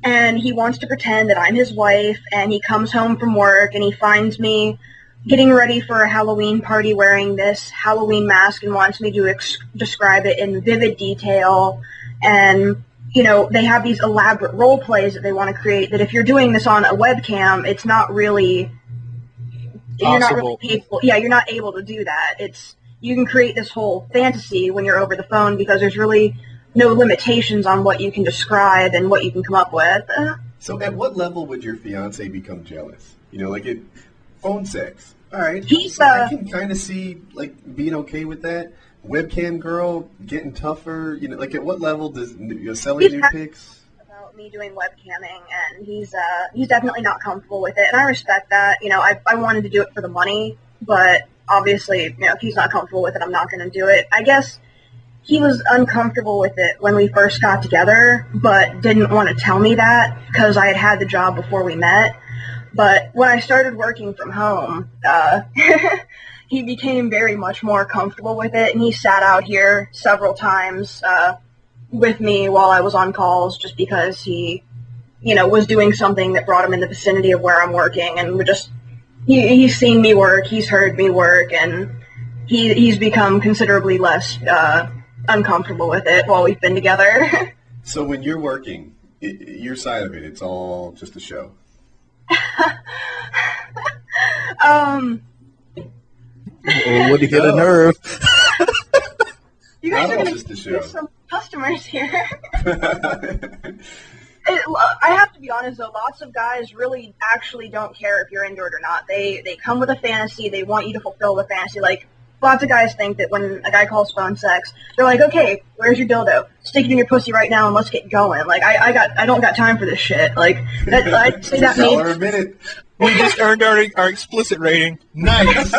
And he wants to pretend that I'm his wife, and he comes home from work, and he finds me getting ready for a Halloween party wearing this Halloween mask and wants me to describe it in vivid detail. And, they have these elaborate role plays that they want to create that if you're doing this on a webcam, it's not really... You're not really able, you're not able to do that. You can create this whole fantasy when you're over the phone because there's really no limitations on what you can describe and what you can come up with. So at what level would your fiance become jealous? Phone sex. All right. I can kind of see, being okay with that. Webcam girl getting tougher. At what level does selling new pics? About me doing webcamming, and he's definitely not comfortable with it, and I respect that. I wanted to do it for the money, but obviously, if he's not comfortable with it, I'm not going to do it. I guess he was uncomfortable with it when we first got together, but didn't want to tell me that because I had the job before we met. But when I started working from home, he became very much more comfortable with it, and he sat out here several times with me while I was on calls just because he, was doing something that brought him in the vicinity of where I'm working, and he's seen me work, he's heard me work, and he's become considerably less uncomfortable with it while we've been together. So when you're working, your side of it, it's all just a show? Or would he get a nerve? You guys are going to get some customers here. I have to be honest, though, lots of guys really actually don't care if you're into it or not. They come with a fantasy. They want you to fulfill the fantasy. Like, lots of guys think that when a guy calls phone sex, they're like, okay, where's your dildo? Stick it in your pussy right now and let's get going. Like, I don't got time for this shit. Like, I'd say that means... $1 a minute. We just earned our explicit rating. Nice.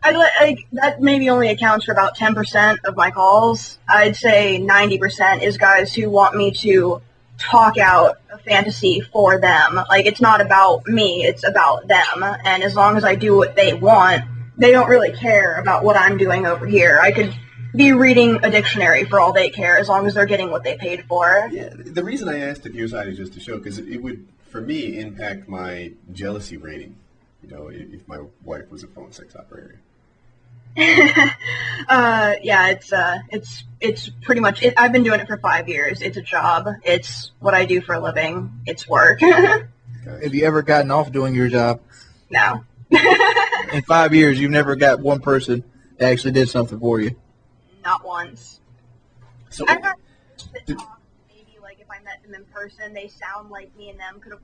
That maybe only accounts for about 10% of my calls. I'd say 90% is guys who want me to talk out a fantasy for them. Like, it's not about me, it's about them. And as long as I do what they want, they don't really care about what I'm doing over here. I could be reading a dictionary for all they care, as long as they're getting what they paid for. Yeah, the reason I asked if your side is just a show, because it would, for me, impact my jealousy rating, if my wife was a phone sex operator. Yeah, it's pretty much it. I've been doing it for 5 years. It's a job. It's what I do for a living. It's work. Have you ever gotten off doing your job? No. In 5 years, you've never got one person that actually did something for you? Not once. So, I've got talk, maybe like if I met them in person, they sound like me, and them could have,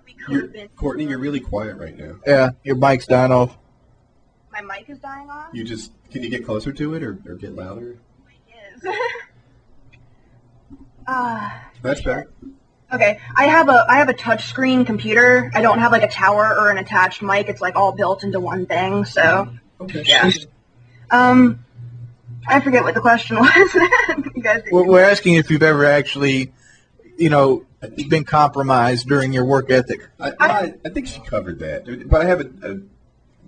we could have been. Courtney, you're really quiet right now. Yeah, your mic's dying off. My mic is dying off? Can you get closer to it or get louder? It is. That's better. Okay, I have a touchscreen computer. I don't have like a tower or an attached mic. It's like all built into one thing. So Okay. yeah. I forget what the question was. You guys. We're asking if you've ever actually, been compromised during your work ethic. I think she covered that, but I have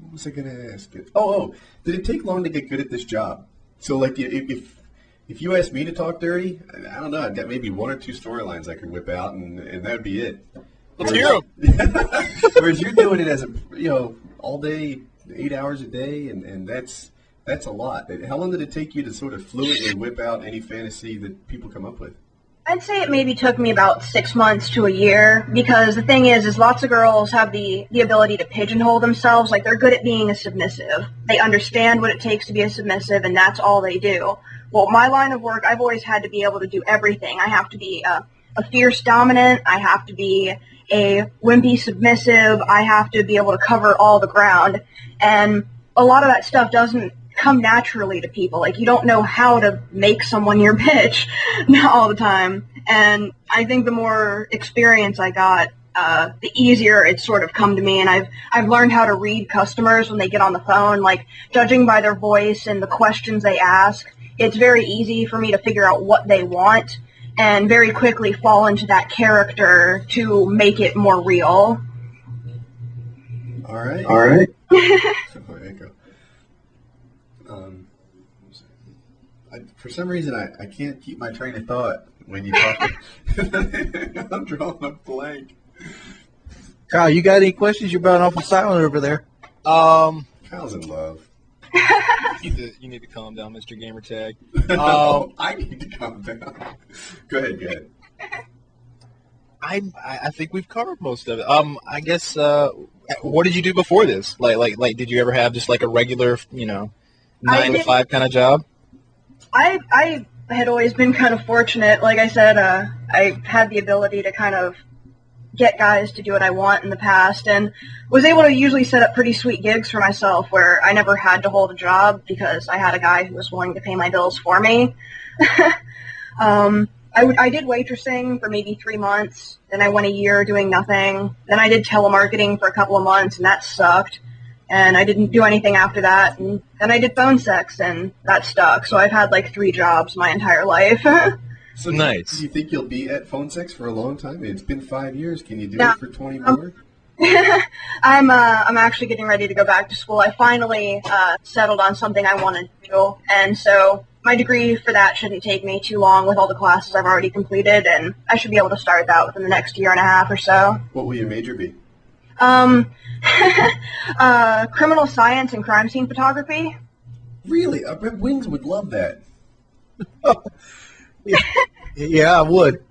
what was I going to ask? Did it take long to get good at this job? So, like, if you asked me to talk dirty, I don't know, I've got maybe one or two storylines I could whip out, and that would be it. Let's hear them. Whereas you're doing it as all day, 8 hours a day, and that's a lot. How long did it take you to sort of fluently whip out any fantasy that people come up with? I'd say it maybe took me about 6 months to a year, because the thing is lots of girls have the ability to pigeonhole themselves. Like, they're good at being a submissive. They understand what it takes to be a submissive, and that's all they do. Well, my line of work, I've always had to be able to do everything. I have to be a fierce dominant. I have to be a wimpy submissive. I have to be able to cover all the ground. And a lot of that stuff doesn't come naturally to people. Like, you don't know how to make someone your bitch all the time. And I think the more experience I got, the easier it's sort of come to me. And I've learned how to read customers when they get on the phone. Like, judging by their voice and the questions they ask, it's very easy for me to figure out what they want and very quickly fall into that character to make it more real. All right. For some reason, I can't keep my train of thought when you talk. I'm drawing a blank. Kyle, you got any questions? You're about awful silent over there. Kyle's in love. You need to calm down, Mr. Gamertag. I need to calm down. Go ahead. I think we've covered most of it. I guess. What did you do before this? Like, did you ever have just like a regular, 9 to 5 kind of job? I had always been kind of fortunate. Like I said, I had the ability to kind of get guys to do what I want in the past, and was able to usually set up pretty sweet gigs for myself where I never had to hold a job because I had a guy who was willing to pay my bills for me. I did waitressing for maybe 3 months, then I went a year doing nothing, then I did telemarketing for a couple of months, and that sucked. And I didn't do anything after that. And then I did phone sex, and that stuck. So I've had like 3 jobs my entire life. So nice. Do you think you'll be at phone sex for a long time? It's been 5 years. Can you do it for 20 more? I'm actually getting ready to go back to school. I finally settled on something I wanted to do, and so my degree for that shouldn't take me too long with all the classes I've already completed, and I should be able to start that within the next year and a half or so. What will your major be? Criminal science and crime scene photography. Really? I bet Wings would love that. Yeah, I would.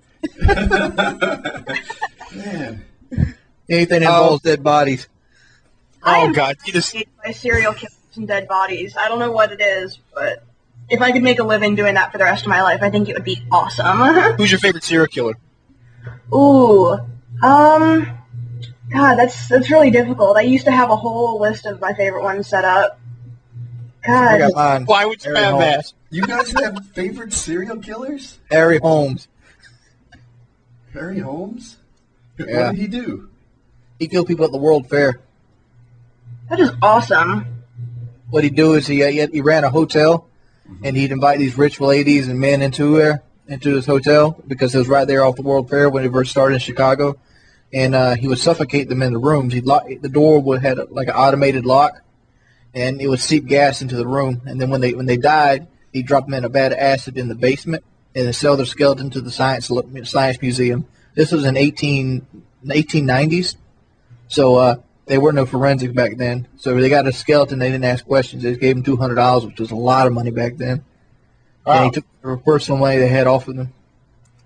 Man. Anything that involves dead bodies. Oh, God. You just... by serial killers and dead bodies. I don't know what it is, but if I could make a living doing that for the rest of my life, I think it would be awesome. Who's your favorite serial killer? Ooh. God, that's really difficult. I used to have a whole list of my favorite ones set up. I got God. mine. Why would you Harry have Holmes. that? You guys have favorite serial killers? Harry Holmes. Harry Holmes? Yeah. What did he do? He killed people at the World Fair. That is awesome. What he'd do is he ran a hotel, and he'd invite these rich ladies and men into his hotel because it was right there off the World Fair when it first started in Chicago. And he would suffocate them in the rooms. He'd lock the door had like an automated lock, and it would seep gas into the room. And then when they died, he'd drop them in a vat of acid in the basement and then sell their skeleton to the Science Museum. This was in 1890s, so there were no forensics back then. So they got a skeleton. They didn't ask questions. They just gave him $200, which was a lot of money back then. Wow. And he took the personal money they had off of them.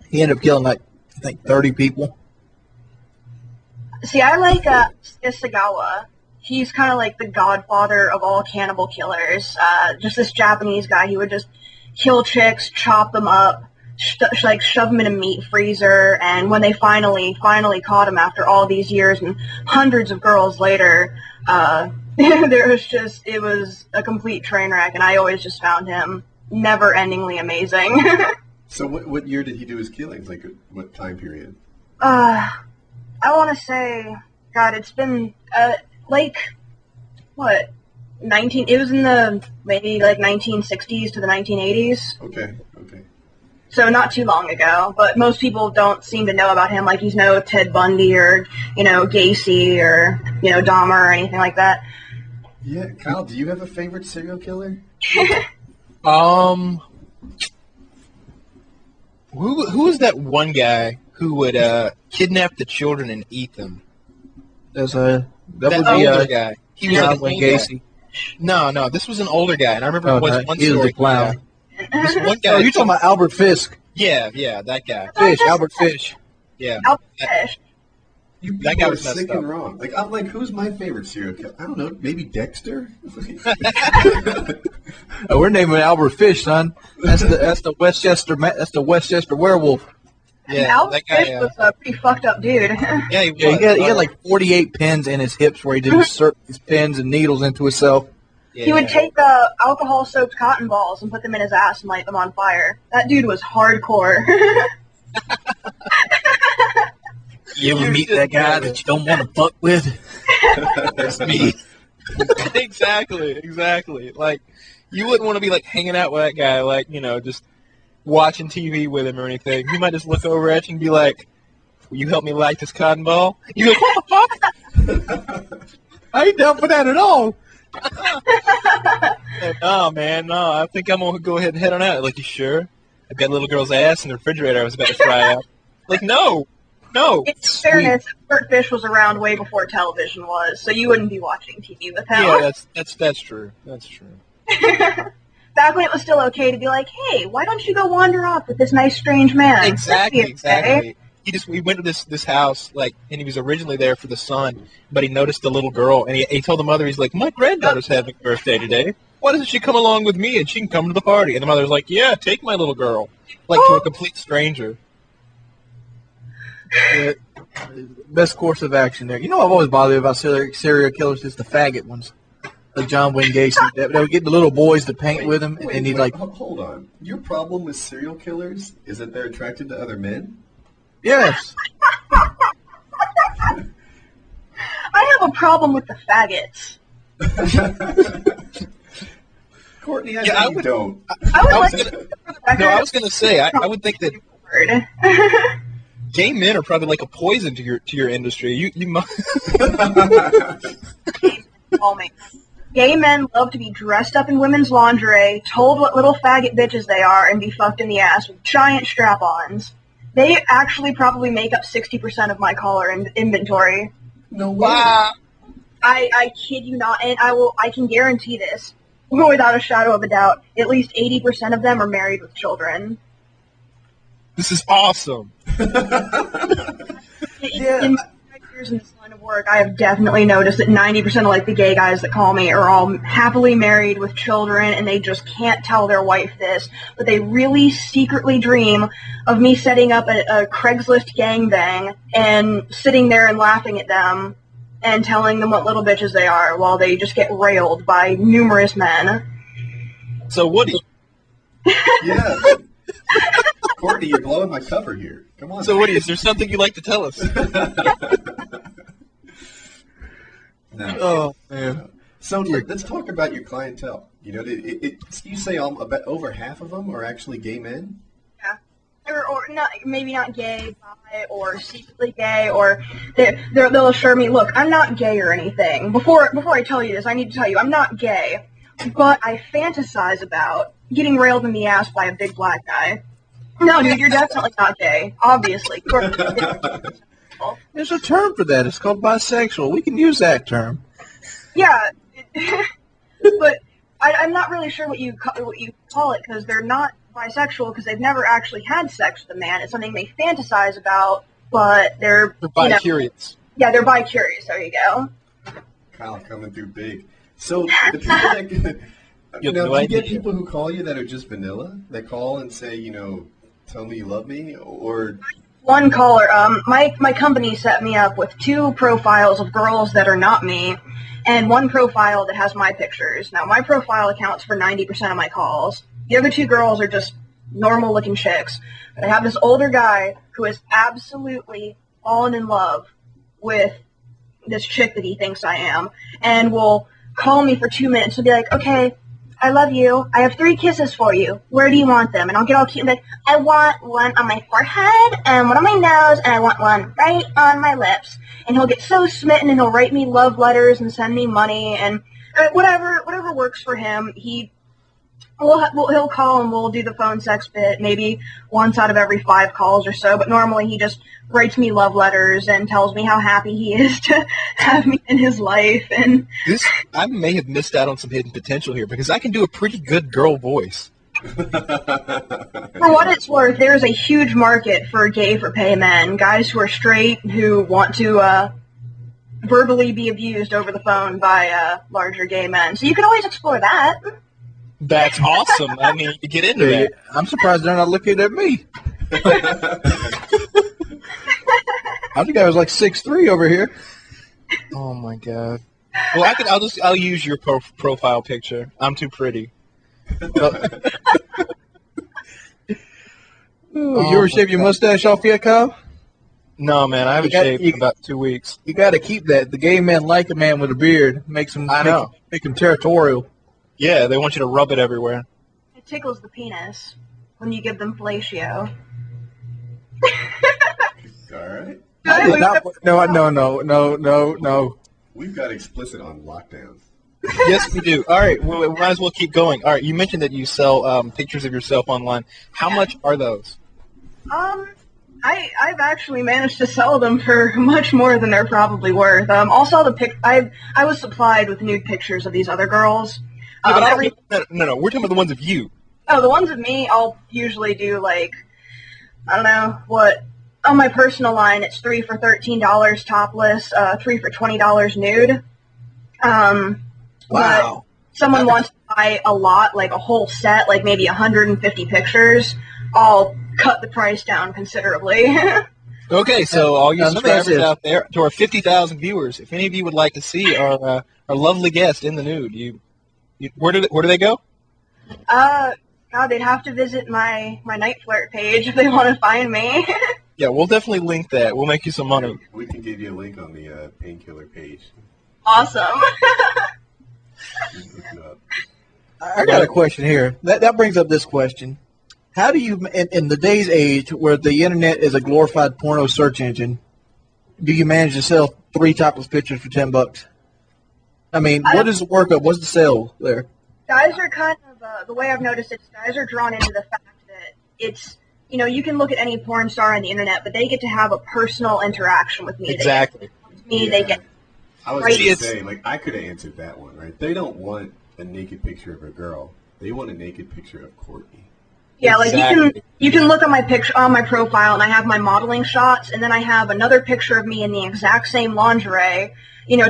He ended up killing I think 30 people. See, I like Isagawa. He's kind of like the godfather of all cannibal killers. Just this Japanese guy. He would just kill chicks, chop them up, shove them in a meat freezer, and when they finally caught him after all these years and hundreds of girls later, it was a complete train wreck, and I always just found him never-endingly amazing. So what year did he do his killings? Like, what time period? I want to say, God, it's been, it was in the, maybe, 1960s to the 1980s. Okay. So not too long ago, but most people don't seem to know about him, like he's no Ted Bundy or, Gacy or, Dahmer or anything like that. Yeah, Kyle, do you have a favorite serial killer? Who was that one guy who would kidnap the children and eat them? That would be older guy. He was John like Wayne an older Gacy. guy. No, this was an older guy, and I remember one He was story. a clown. This one guy. Oh, you're talking about Albert Fisk. Yeah, that guy. Fish, Albert Fish. Yeah. Albert Fish. You That people guy are was messed sick up. and wrong. Like, I'm like, who's my favorite serial killer? I don't know, maybe Dexter? Oh, we're naming Albert Fish, son. That's the Westchester werewolf. Yeah, Albert that guy. Fish was a pretty fucked up dude. Yeah, he was. Yeah, he had like 48 pins in his hips where he did insert his pins and needles into himself. Yeah. He would take alcohol-soaked cotton balls and put them in his ass and light them on fire. That dude was hardcore. You ever meet that guy that you don't want to fuck with? That's me. Exactly. Like, you wouldn't want to be like hanging out with that guy, like, just watching TV with him or anything. He might just look over at you and be like, "Will you help me light this cotton ball?" You're like, "What the fuck?" I ain't down for that at all. No, man, no. I think I'm gonna go ahead and head on out. Like, you sure? I've got a little girl's ass in the refrigerator. I was about to fry out. Like, no. In fairness, Albert Fish was around way before television was, so you wouldn't be watching TV with him. Yeah, that's true. That's true. Back when it was still okay to be like, hey, why don't you go wander off with this nice strange man? Exactly. We went to this house, like, and he was originally there for the son, but he noticed the little girl, and he told the mother, he's like, "My granddaughter's having a birthday today. Why doesn't she come along with me and she can come to the party?" And the mother's like, "Yeah, take my little girl," like to a complete stranger. Yeah, best course of action there. I've always bothered about serial killers is the faggot ones. Like John Wayne Gacy. They would get the little boys to paint with him, and he'd like... Hold on. Your problem with serial killers is that they're attracted to other men? Yes. I have a problem with the faggots. Courtney, Yeah, I know you don't. I was gonna say, I would think that Word. gay men are probably like a poison to your industry. You must. Call me. Gay men love to be dressed up in women's lingerie, told what little faggot bitches they are, and be fucked in the ass with giant strap-ons. They actually probably make up 60% of my caller inventory. No way. I kid you not, and I can guarantee this, without a shadow of a doubt, at least 80% of them are married with children. This is awesome. Yeah. In my 5 years in this line of work, I have definitely noticed that 90% of like the gay guys that call me are all happily married with children, and they just can't tell their wife this, but they really secretly dream of me setting up a Craigslist gangbang and sitting there and laughing at them and telling them what little bitches they are while they just get railed by numerous men. So Woody. Yeah. Courtney, you're blowing my cover here. Come on. So Woody, is there something you'd like to tell us? No. Oh, man. So let's talk about your clientele. You say about over half of them are actually gay men? Yeah. Or not, maybe not gay, bi, or secretly gay, or they'll assure me, look, I'm not gay or anything. Before I tell you this, I need to tell you, I'm not gay, but I fantasize about getting railed in the ass by a big black guy. No, dude, you're definitely not gay. Obviously. There's a term for that. It's called bisexual. We can use that term. Yeah, but I'm not really sure what you call it, because they're not bisexual because they've never actually had sex with a man. It's something they fantasize about, but they're bi-curious. Yeah, they're bi-curious. There you go. Kyle coming through big. So the people that do you get people who call you that are just vanilla? That call and say, tell me you love me, or One caller, my company set me up with 2 profiles of girls that are not me, and 1 profile that has my pictures. Now, my profile accounts for 90% of my calls. The other 2 girls are just normal-looking chicks. But I have this older guy who is absolutely fallen in love with this chick that he thinks I am, and will call me for 2 minutes and be like, okay, I love you. I have 3 kisses for you. Where do you want them? And I'll get all cute and be like, I want one on my forehead, and one on my nose, and I want one right on my lips. And he'll get so smitten, and he'll write me love letters and send me money, and whatever works for him. He'll call and we'll do the phone sex bit maybe once out of every 5 calls or so, but normally he just writes me love letters and tells me how happy he is to have me in his life. And I may have missed out on some hidden potential here, because I can do a pretty good girl voice. For what it's worth, there's a huge market for gay-for-pay men, guys who are straight, who want to verbally be abused over the phone by larger gay men. So you can always explore that. That's awesome. I mean, you get into that. I'm surprised they're not looking at me. I think I was like 6'3" over here. Oh my god. Well, I'll use your profile picture. I'm too pretty. You ever shave your mustache off yet, Kyle? No, man, I haven't shaved in about 2 weeks. You got to keep that. The gay men like a man with a beard. Makes them. Make them territorial. Yeah, they want you to rub it everywhere. It tickles the penis when you give them fellatio. All right. No. We've got explicit on lockdown. Yes, we do. All right, well, we might as well keep going. All right, you mentioned that you sell pictures of yourself online. How much are those? I've actually managed to sell them for much more than they're probably worth. I'll sell the I was supplied with nude pictures of these other girls. No, we're talking about the ones of you. Oh, the ones of me, I'll usually do like, I don't know, what, on my personal line, it's 3 for $13 topless, 3 for $20 nude. Wow. But someone wants to buy a lot, like a whole set, like maybe 150 pictures, I'll cut the price down considerably. Okay, so all you subscribers out there, to our 50,000 viewers, if any of you would like to see our lovely guest in the nude, where do they go? God, they'd have to visit my Night Flirt page if they want to find me. Yeah, we'll definitely link that. We'll make you some money. We can give you a link on the Painkiller page. Awesome. I got a question here. That brings up this question. How do you, in the day's age where the internet is a glorified porno search engine, do you manage to sell 3 topless pictures for $10? I mean, what is the workup? What's the sale there? Guys are kind of, the way I've noticed it, guys are drawn into the fact that it's, you can look at any porn star on the internet, but they get to have a personal interaction with me. Exactly. They get I was going to say, like, I could have answered that one, right? They don't want a naked picture of a girl. They want a naked picture of Courtney. Yeah, Exactly. like you can look at my picture on my profile, and I have my modeling shots, and then I have another picture of me in the exact same lingerie,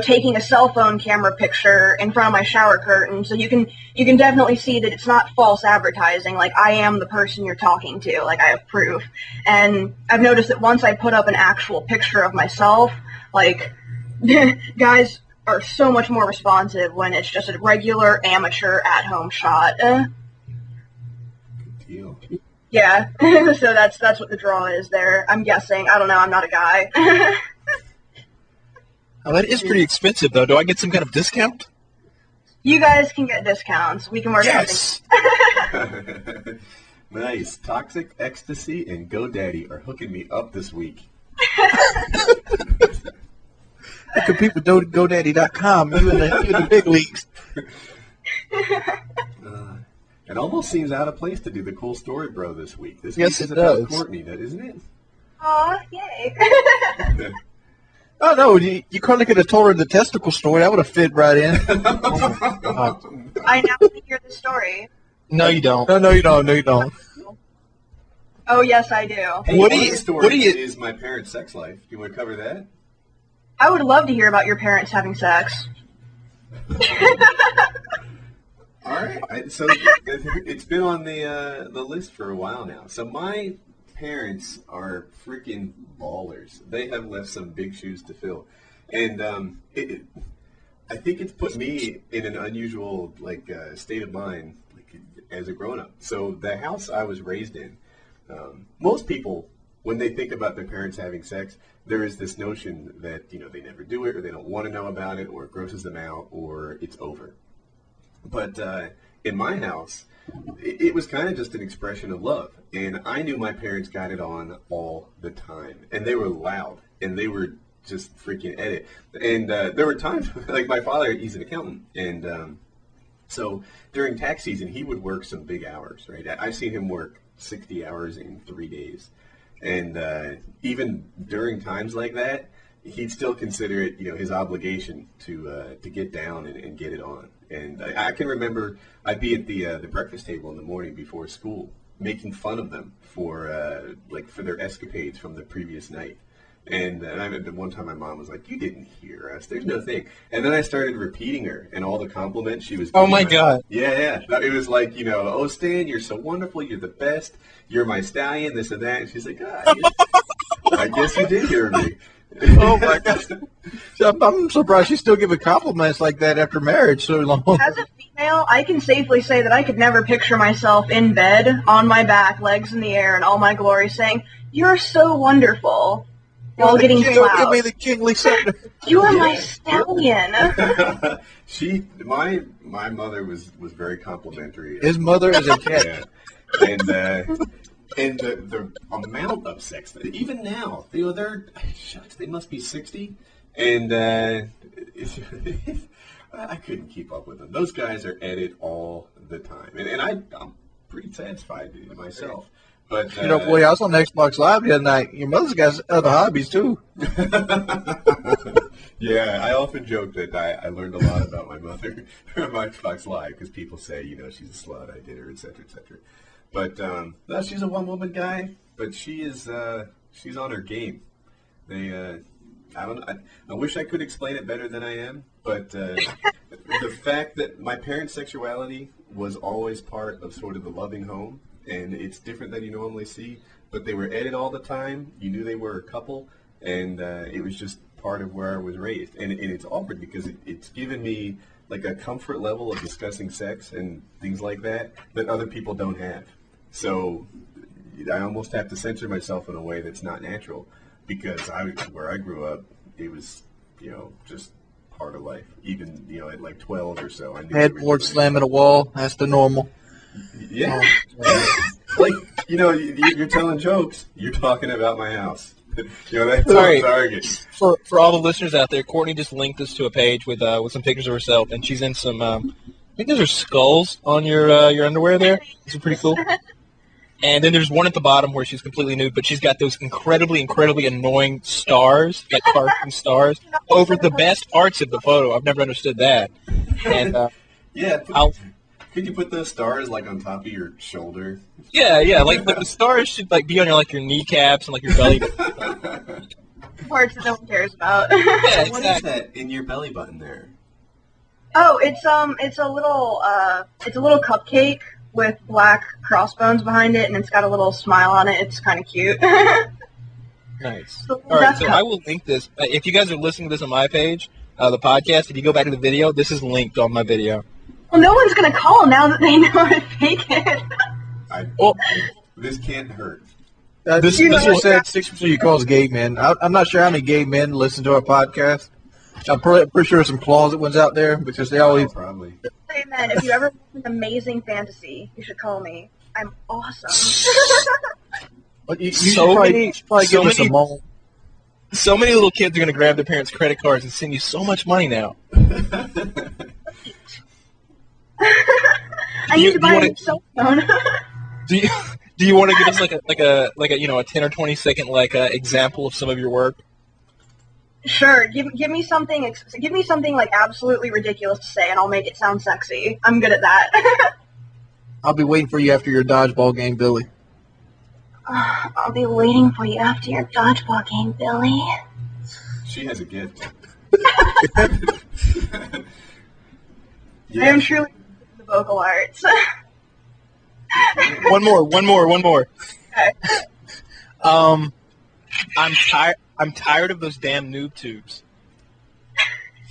taking a cell phone camera picture in front of my shower curtain. So you can definitely see that it's not false advertising. Like, I am the person you're talking to. Like, I have proof. And I've noticed that once I put up an actual picture of myself, like, guys are so much more responsive when it's just a regular amateur at-home shot. Deal. Yeah, so that's what the draw is there. I'm guessing. I don't know. I'm not a guy. Oh, that is pretty expensive, though. Do I get some kind of discount? You guys can get discounts. We can work Yes! Nice. Toxic Ecstasy and GoDaddy are hooking me up this week. I compete with GoDaddy.com. You in the big leagues. It almost seems out of place to do the cool story, bro, this week. This Yes, week is it about does. Courtney, isn't it? Aw, yay. Oh, no, you couldn't have told her the testicle story. That would have fit right in. I now want to hear the story. No, you don't. No, you don't. Oh, yes, I do. Hey, What do one you- of the what do stories you- is my parents' sex life. You want to cover that? I would love to hear about your parents having sex. All right. So it's been on the list for a while now. So my parents are freaking ballers. They have left some big shoes to fill, and I think it's put me in an unusual state of mind as a grown up. So the house I was raised in, most people, when they think about their parents having sex, there is this notion that they never do it, or they don't want to know about it, or it grosses them out, or it's over. But in my house, it was kind of just an expression of love. And I knew my parents got it on all the time. And they were loud. And they were just freaking at it. And there were times, like my father, he's an accountant. And so during tax season, he would work some big hours, right? I've seen him work 60 hours in 3 days. And even during times like that, he'd still consider it, his obligation to get down and get it on. And I can remember I'd be at the breakfast table in the morning before school, making fun of them for for their escapades from the previous night. And I remember one time my mom was like, "You didn't hear us. There's no thing." And then I started repeating her and all the compliments she was giving. Oh my God. Yeah. It was like, "Oh, Stan, you're so wonderful. You're the best. You're my stallion, this and that." And she's like, I guess you did hear me. Oh my gosh. I'm surprised she's still giving compliments like that after marriage so long. As a female, I can safely say that I could never picture myself in bed, on my back, legs in the air, and all my glory saying, "You're so wonderful," while getting Don't give me plowed. the kingly scepter. You are my stallion. My mother was very complimentary. His mother is a cat. Yeah. And the amount of sex, even now, they must be 60, and I couldn't keep up with them. Those guys are at it all the time, and I'm pretty satisfied myself. But boy, I was on Xbox Live the other night. Your mother's got other hobbies too. Yeah, I often joke that I learned a lot about my mother from Xbox Live because people say, she's a slut, I did her, etc., etc. But no, she's a one-woman guy, but she's on her game. I wish I could explain it better than I am, but the fact that my parents' sexuality was always part of sort of the loving home, and it's different than you normally see, but they were at it all the time. You knew they were a couple, and it was just part of where I was raised. And it's awkward because it's given me like a comfort level of discussing sex and things like that other people don't have. So I almost have to censor myself in a way that's not natural because where I grew up, it was, just part of life. Even, at like 12 or so. I knew Headboard slamming a wall. That's the normal. Yeah. Like, you're telling jokes. You're talking about my house. That's Sorry. on target. For all the listeners out there, Courtney just linked us to a page with some pictures of herself, and she's in some. I think those are skulls on your underwear there. This is pretty cool. And then there's one at the bottom where she's completely nude, but she's got those incredibly, incredibly annoying stars, like cartoon stars, over the best parts of the photo. I've never understood that. And Yeah. Could you put those stars like on top of your shoulder? yeah, like the stars should like be on your kneecaps and like your belly. Parts that no one cares about. Yeah, What is that in your belly button there? Oh, it's a little cupcake with black crossbones behind it, and it's got a little smile on it. It's kind of cute. Nice. So All right, that's so how- I will link this. If you guys are listening to this on my page, the podcast, if you go back to the video, this is linked on my video. Well, no one's gonna call now that they know how to fake it. This can't hurt. This said 6% of you calls gay men. I'm not sure how many gay men listen to our podcast. I'm pretty sure there's some closet ones out there because they always. Probably. Hey man, if you ever want an amazing fantasy, you should call me. I'm awesome. You So many- should probably so give us a many- moment. So many little kids are going to grab their parents' credit cards and send you so much money now. I need to buy a new cell phone. Do you want to give us like a 10 or 20 second example of some of your work? Sure, give me something like absolutely ridiculous to say, and I'll make it sound sexy. I'm good at that. I'll be waiting for you after your dodgeball game, Billy. I'll be waiting for you after your dodgeball game, Billy. She has a gift. I am truly the vocal arts. One more. Okay. I'm tired of those damn noob tubes.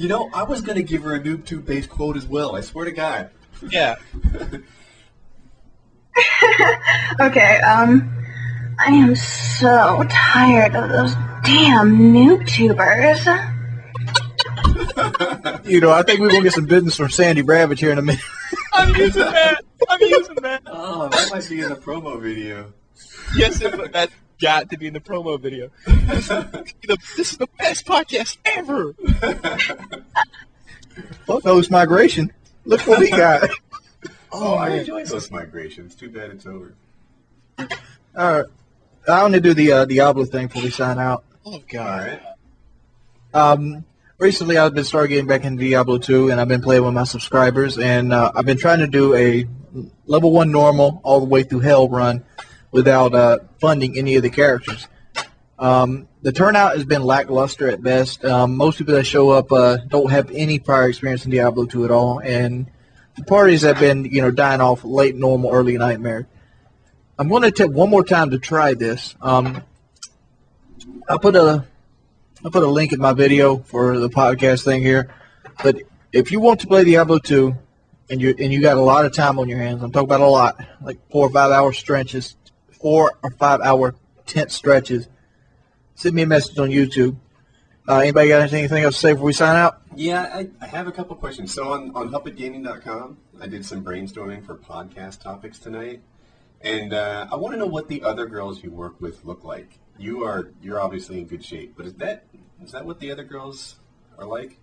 I was going to give her a noob tube based quote as well. I swear to God. Yeah. Okay, I am so tired of those damn noob tubers. I think we're going to get some business from Sandy Ravage here in a minute. I'm using that. Oh, that might be in the promo video. Yes, that's got to be in the promo video. This is the best podcast ever. Well, those migration. Look what we got. Oh, I enjoy those migrations. Too bad it's over. All right. I want to do the Diablo thing before we sign out. Oh God. All right. recently I've been started getting back into Diablo 2, and I've been playing with my subscribers, and I've been trying to do a level 1 normal all the way through hell run without funding any of the characters. The turnout has been lackluster at best. Most people that show up don't have any prior experience in Diablo 2 at all, and the parties have been, dying off late normal, early nightmare. I'm going to take one more time to try this. I'll put a link in my video for the podcast thing here. But if you want to play Diablo 2 and you got a lot of time on your hands, I'm talking about a lot, like 4 or 5 hour stretches, 4 or 5 hour tense stretches, send me a message on YouTube. Anybody got anything else to say before we sign out? Yeah, I have a couple questions. So on HuppetGaming.com, I did some brainstorming for podcast topics tonight. And I want to know what the other girls you work with look like. You're obviously in good shape, but is that what the other girls are like?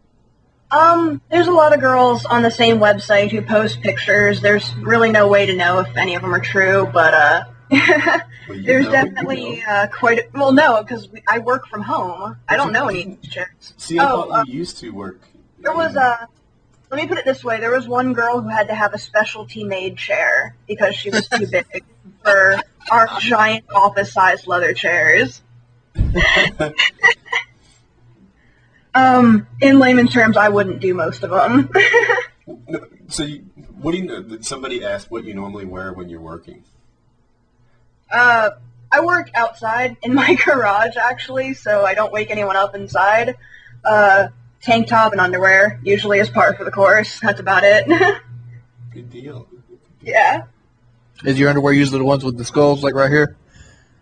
There's a lot of girls on the same website who post pictures. There's really no way to know if any of them are true, but there's definitely no, because I work from home. I don't know any of these chicks. See, I thought you used to work. There was let me put it this way. There was one girl who had to have a specialty made chair because she was too big for our giant office-sized leather chairs. In layman's terms, I wouldn't do most of them. No, so what do you know? Did somebody ask what you normally wear when you're working? I work outside in my garage, actually, so I don't wake anyone up inside. Tank top and underwear, usually as par for the course. That's about it. Good deal. Yeah. Is your underwear usually the ones with the skulls, like right here?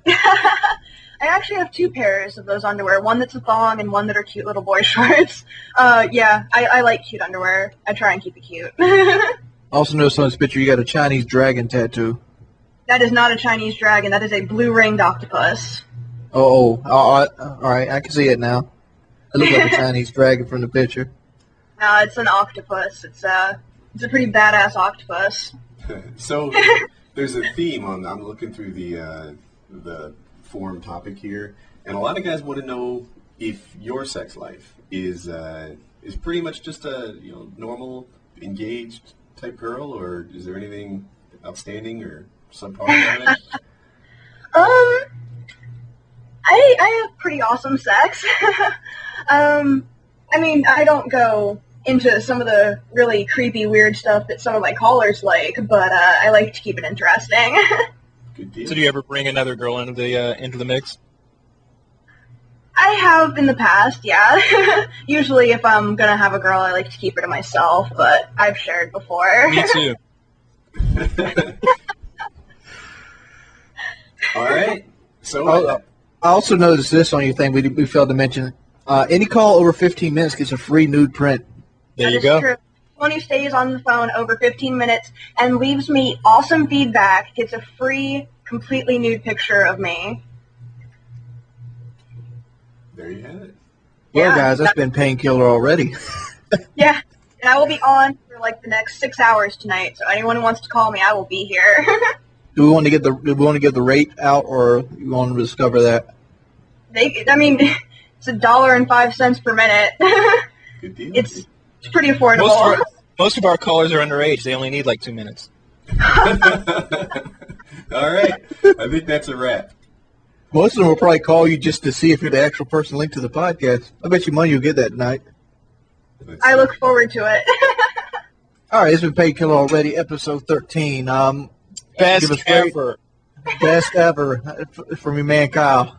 I actually have 2 pairs of those underwear, one that's a thong and one that are cute little boy shorts. Yeah, I like cute underwear. I try and keep it cute. I also noticed on this picture you got a Chinese dragon tattoo. That is not a Chinese dragon. That is a blue-ringed octopus. All right, I can see it now. It looks like a Chinese dragon from the picture. No, it's an octopus. It's a pretty badass octopus. So there's a theme on. I'm looking through the forum topic here, and a lot of guys want to know if your sex life is pretty much just a normal engaged type girl, or is there anything outstanding or subpar about it? I have pretty awesome sex. I mean, I don't go into some of the really creepy, weird stuff that some of my callers like, but I like to keep it interesting. Good deal. So do you ever bring another girl into the mix? I have in the past, yeah. Usually if I'm going to have a girl, I like to keep her to myself, but I've shared before. Me too. All right. So I also noticed this on your thing we failed to mention. Any call over 15 minutes gets a free nude print. There you That go. is true. Anyone who stays on the phone over 15 minutes and leaves me awesome feedback gets a free, completely nude picture of me. there you have it. Well, Yeah. guys, that's been Painkiller Already. Yeah, and I will be on for like the next 6 hours tonight, so anyone who wants to call me, I will be here. Do we want to get the rate out, or you want to discover that? It's $1.05 per minute. Good deal. It's pretty affordable. Most of our callers are underage. They only need like 2 minutes. All right. I think that's a wrap. Most of them will probably call you just to see if you're the actual person linked to the podcast. I bet you money you'll get that tonight. I look forward to it. All right, it's been Painkiller Already, episode 13. Best give us great- ever. Best ever from your man Kyle.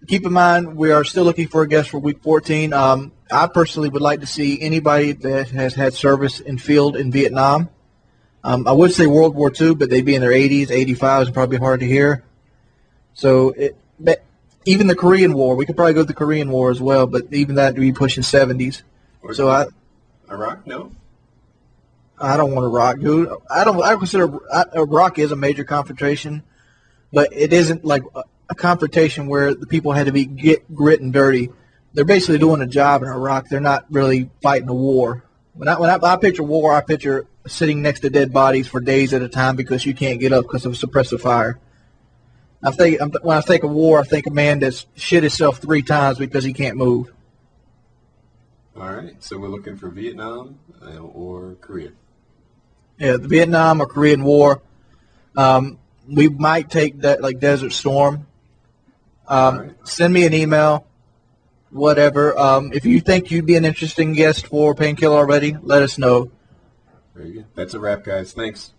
Keep in mind, we are still looking for a guest for week 14. I personally would like to see anybody that has had service in field in Vietnam. I would say World War II, but they'd be in their 80s, 85 is probably hard to hear. So even the Korean War, we could probably go to the Korean War as well, but even that would be pushing 70s. So Iraq? No. I don't want Iraq, dude. I consider Iraq is a major confrontation, but it isn't like a confrontation where the people had to be grit and dirty. They're basically doing a job in Iraq. They're not really fighting a war. When I picture war, I picture sitting next to dead bodies for days at a time because you can't get up because of suppressive fire. When I think of war, I think a man that's shit himself 3 times because he can't move. All right. So we're looking for Vietnam or Korea. Yeah, the Vietnam or Korean War. We might take that like Desert Storm. All right. Send me an email, whatever. If you think you'd be an interesting guest for Painkiller Already, let us know. Very good. That's a wrap, guys. Thanks.